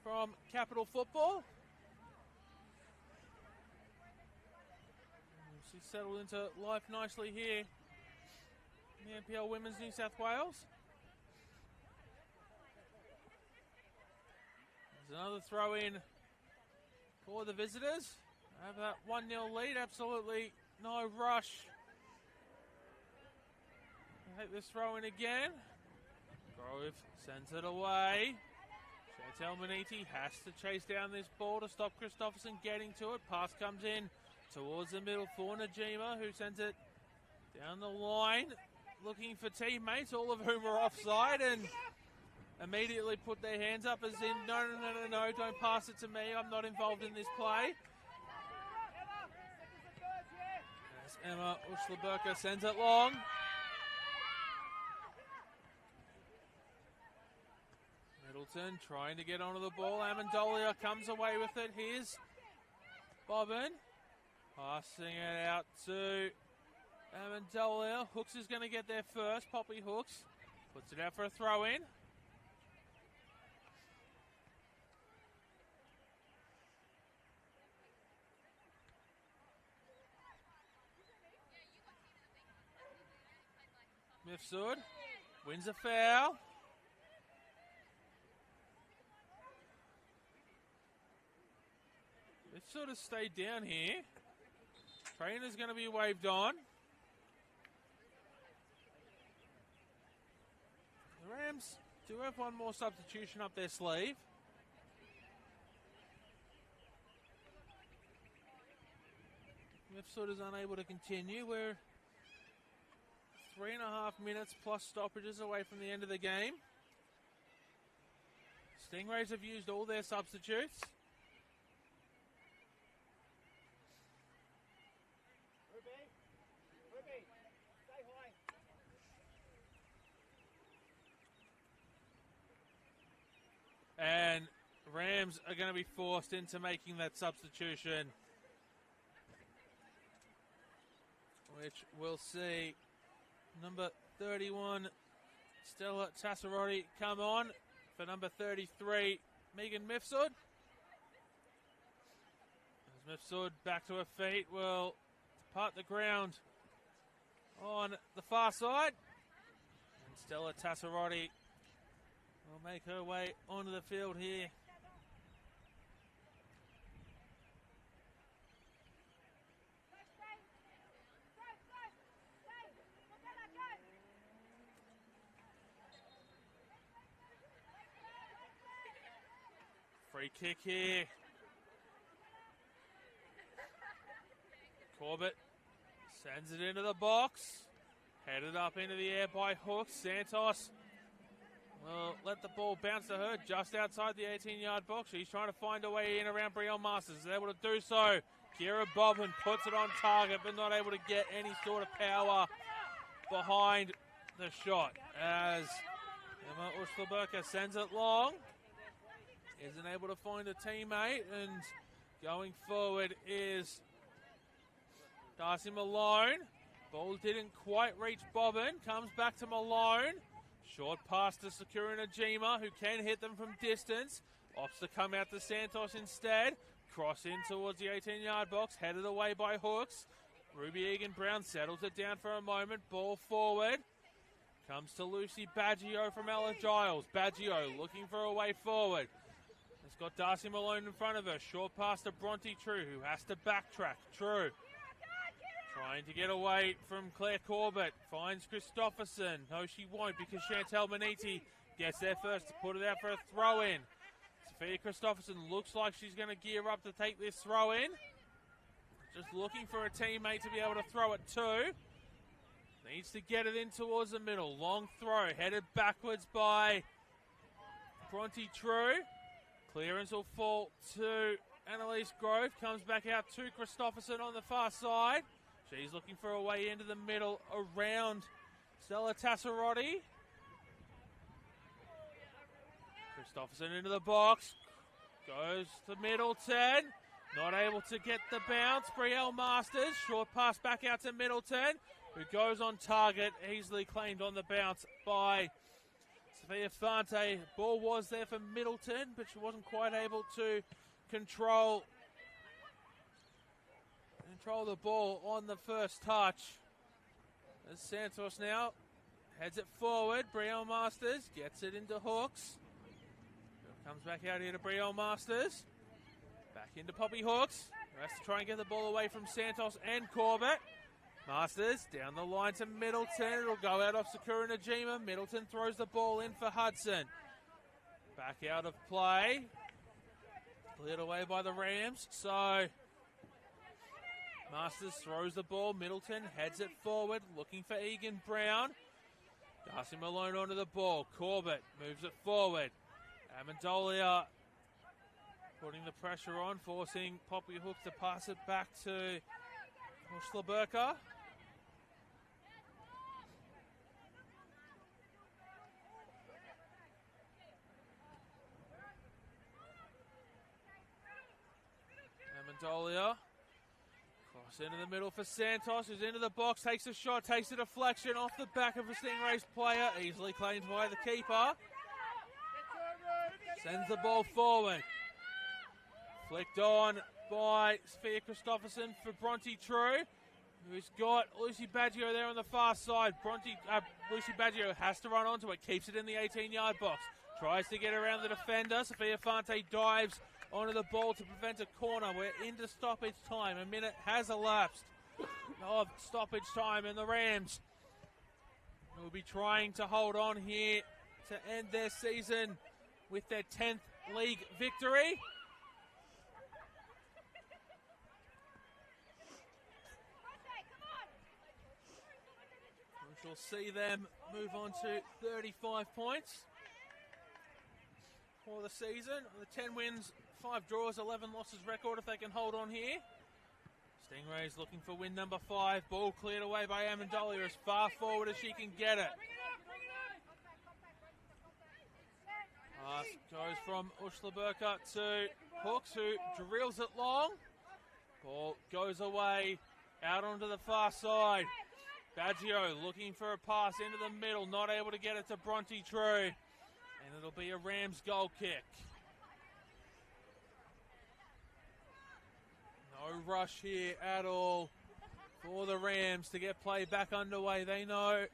from Capital Football. She's settled into life nicely here in the NPL Women's New South Wales. There's another throw in for the visitors. Have that 1-0 lead, absolutely no rush. Take this throw in again. Grove sends it away. Chantel Maniti has to chase down this ball to stop Christopherson getting to it. Pass comes in towards the middle for Najima, who sends it down the line, looking for teammates, all of whom are offside, and immediately put their hands up as in, no, don't pass it to me. I'm not involved in this play. As Emma Ushleberka sends it long. Middleton trying to get onto the ball. Amendolia comes away with it. Here's Bobbin. Passing it out to Amendolia. Hooks is going to get there first. Poppy Hooks puts it out for a throw in. Mifsud wins a foul. They've sort of stayed down here. Trainer's going to be waved on. The Rams do have one more substitution up their sleeve. Mifsud is unable to continue. We're 3.5 minutes plus stoppages away from the end of the game. Stingrays have used all their substitutes. And Rams are going to be forced into making that substitution, which we'll see number 31, Stella Tassarotti, come on for number 33, Megan Mifsud. As Mifsud back to her feet, will depart the ground on the far side. And Stella Tassarotti will make her way onto the field here. Free kick here. Corbett sends it into the box. Headed up into the air by Hooks. Santos will let the ball bounce to her just outside the 18-yard box. She's trying to find a way in around Brielle Masters. Is able to do so. Kira Bobbin puts it on target, but not able to get any sort of power behind the shot. As Emma Ushleberka sends it long. Isn't able to find a teammate, and going forward is Darcy Malone. Ball didn't quite reach Bobbin. Comes back to Malone. Short pass to Sakura Najima, who can hit them from distance. Opts to come out to Santos instead. Cross in towards the 18-yard box. Headed away by Hooks. Ruby Egan-Brown settles it down for a moment. Ball forward. Comes to Lucy Baggio from Ella Giles. Baggio looking for a way forward. It's got Darcy Malone in front of her. Short pass to Bronte True, who has to backtrack. True trying to get away from Claire Corbett. Finds Christopherson. No, she won't, because Chantel Maniti gets there first to put it out for a throw-in. Sophia Christopherson looks like she's going to gear up to take this throw-in. Just looking for a teammate to be able to throw it to. Needs to get it in towards the middle. Long throw. Headed backwards by Bronte True. Clearance will fall to Annalise Grove. Comes back out to Christopherson on the far side. She's looking for a way into the middle around Stella Tassarotti. Christopherson into the box. Goes to Middleton. Not able to get the bounce. Brielle Masters. Short pass back out to Middleton, who goes on target. Easily claimed on the bounce by Sophia Fante. Ball was there for Middleton, but she wasn't quite able to control and control the ball on the first touch. As Santos now heads it forward. Brielle Masters gets it into Hooks. Comes back out here to Brielle Masters. Back into Poppy Hooks. Has to try and get the ball away from Santos and Corbett. Masters down the line to Middleton. It'll go out off Sakura Najima. Middleton throws the ball in for Hudson. Back out of play. Cleared away by the Rams. So Masters throws the ball. Middleton heads it forward, looking for Egan Brown. Darcy Malone onto the ball. Corbett moves it forward. Amendolia putting the pressure on, forcing Poppy Hooks to pass it back to Ushla-Burka. Amendolia. Cross into the middle for Santos, who's into the box, takes a shot, takes a deflection off the back of a Stingrays player, easily claimed by the keeper. Sends the ball forward. Flicked on by Sophia Christopherson for Bronte True, who's got Lucy Baggio there on the far side. Lucy Baggio has to run onto it, keeps it in the 18-yard box. Tries to get around the defender. Sophia Fante dives onto the ball to prevent a corner. We're into stoppage time. A minute has elapsed of stoppage time, and the Rams will be trying to hold on here to end their season with their 10th league victory. We shall see them move on to 35 points for the season. The 10 wins, 5 draws, 11 losses record if they can hold on here. Stingrays looking for win number 5. Ball cleared away by Amendolia as far forward as she can get it. Pass goes from Ushla-Burka to Hooks, who drills it long. Ball goes away out onto the far side. Baggio looking for a pass into the middle, not able to get it to Bronte True. And it'll be a Rams goal kick. No rush here at all for the Rams to get play back underway. They know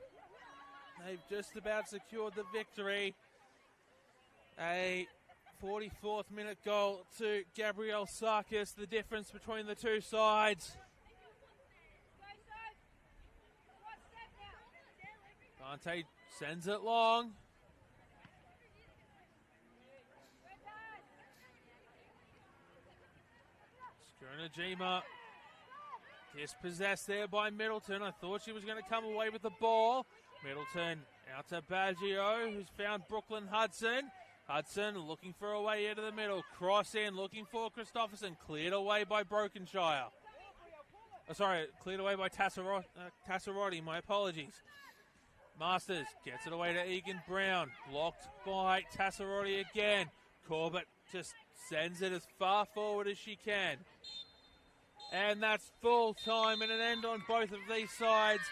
they've just about secured the victory. A 44th minute goal to Gabrielle Sarkis, the difference between the two sides. Dante sends it long. Skurnajima dispossessed there by Middleton. I thought she was going to come away with the ball. Middleton out to Baggio, who's found Brooklyn Hudson. Hudson looking for a way into the middle. Cross in, looking for Christopherson. Cleared away by Brokenshire. Cleared away by Tassarotti. My apologies. Masters gets it away to Egan Brown. Blocked by Tassarotti again. Corbett just sends it as far forward as she can. And that's full time and an end on both of these sides.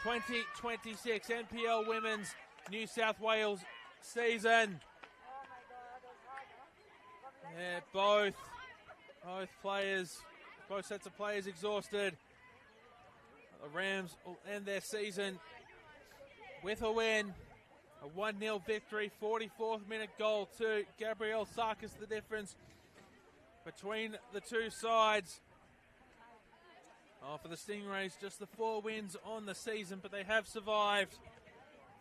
2026 NPL Women's New South Wales season. Yeah, both sets of players exhausted. The Rams will end their season with a win. A 1-0 victory, 44th minute goal to Gabrielle Sarkis, the difference between the two sides. For the Stingrays, just the 4 wins on the season, but they have survived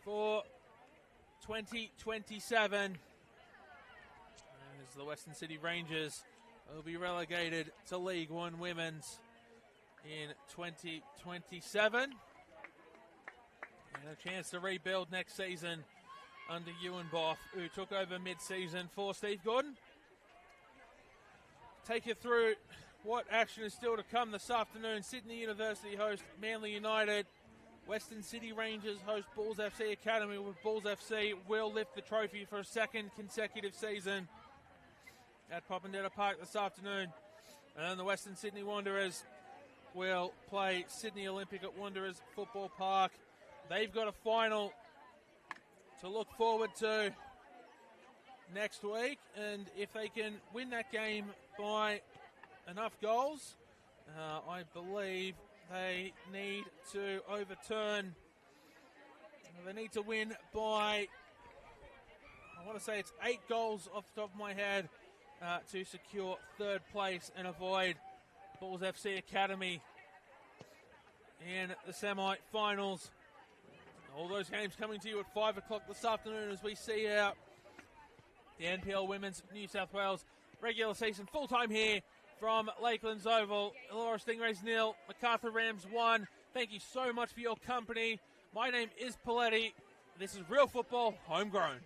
for 2027. As the Western City Rangers will be relegated to League One Women's in 2027. And a chance to rebuild next season under Ewan Boff, who took over mid-season for Steve Gordon. Take you through what action is still to come this afternoon. Sydney University host Manly United. Western City Rangers host Bulls FC Academy, with Bulls FC will lift the trophy for a second consecutive season at Popondetta Park this afternoon. And then the Western Sydney Wanderers will play Sydney Olympic at Wanderers Football Park. They've got a final to look forward to next week, and if they can win that game by enough goals, I believe they need to overturn. They need to win by, I want to say it's 8 goals off the top of my head to secure third place and avoid Bulls FC Academy in the semi-finals. All those games coming to you at 5 o'clock this afternoon as we see out the NPL Women's New South Wales regular season full-time here from Lakeland's Oval. Illawarra Stingrays 0, Macarthur Rams 1. Thank you so much for your company. My name is Paletti. This is Real Football Homegrown.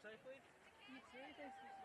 Safely? You too.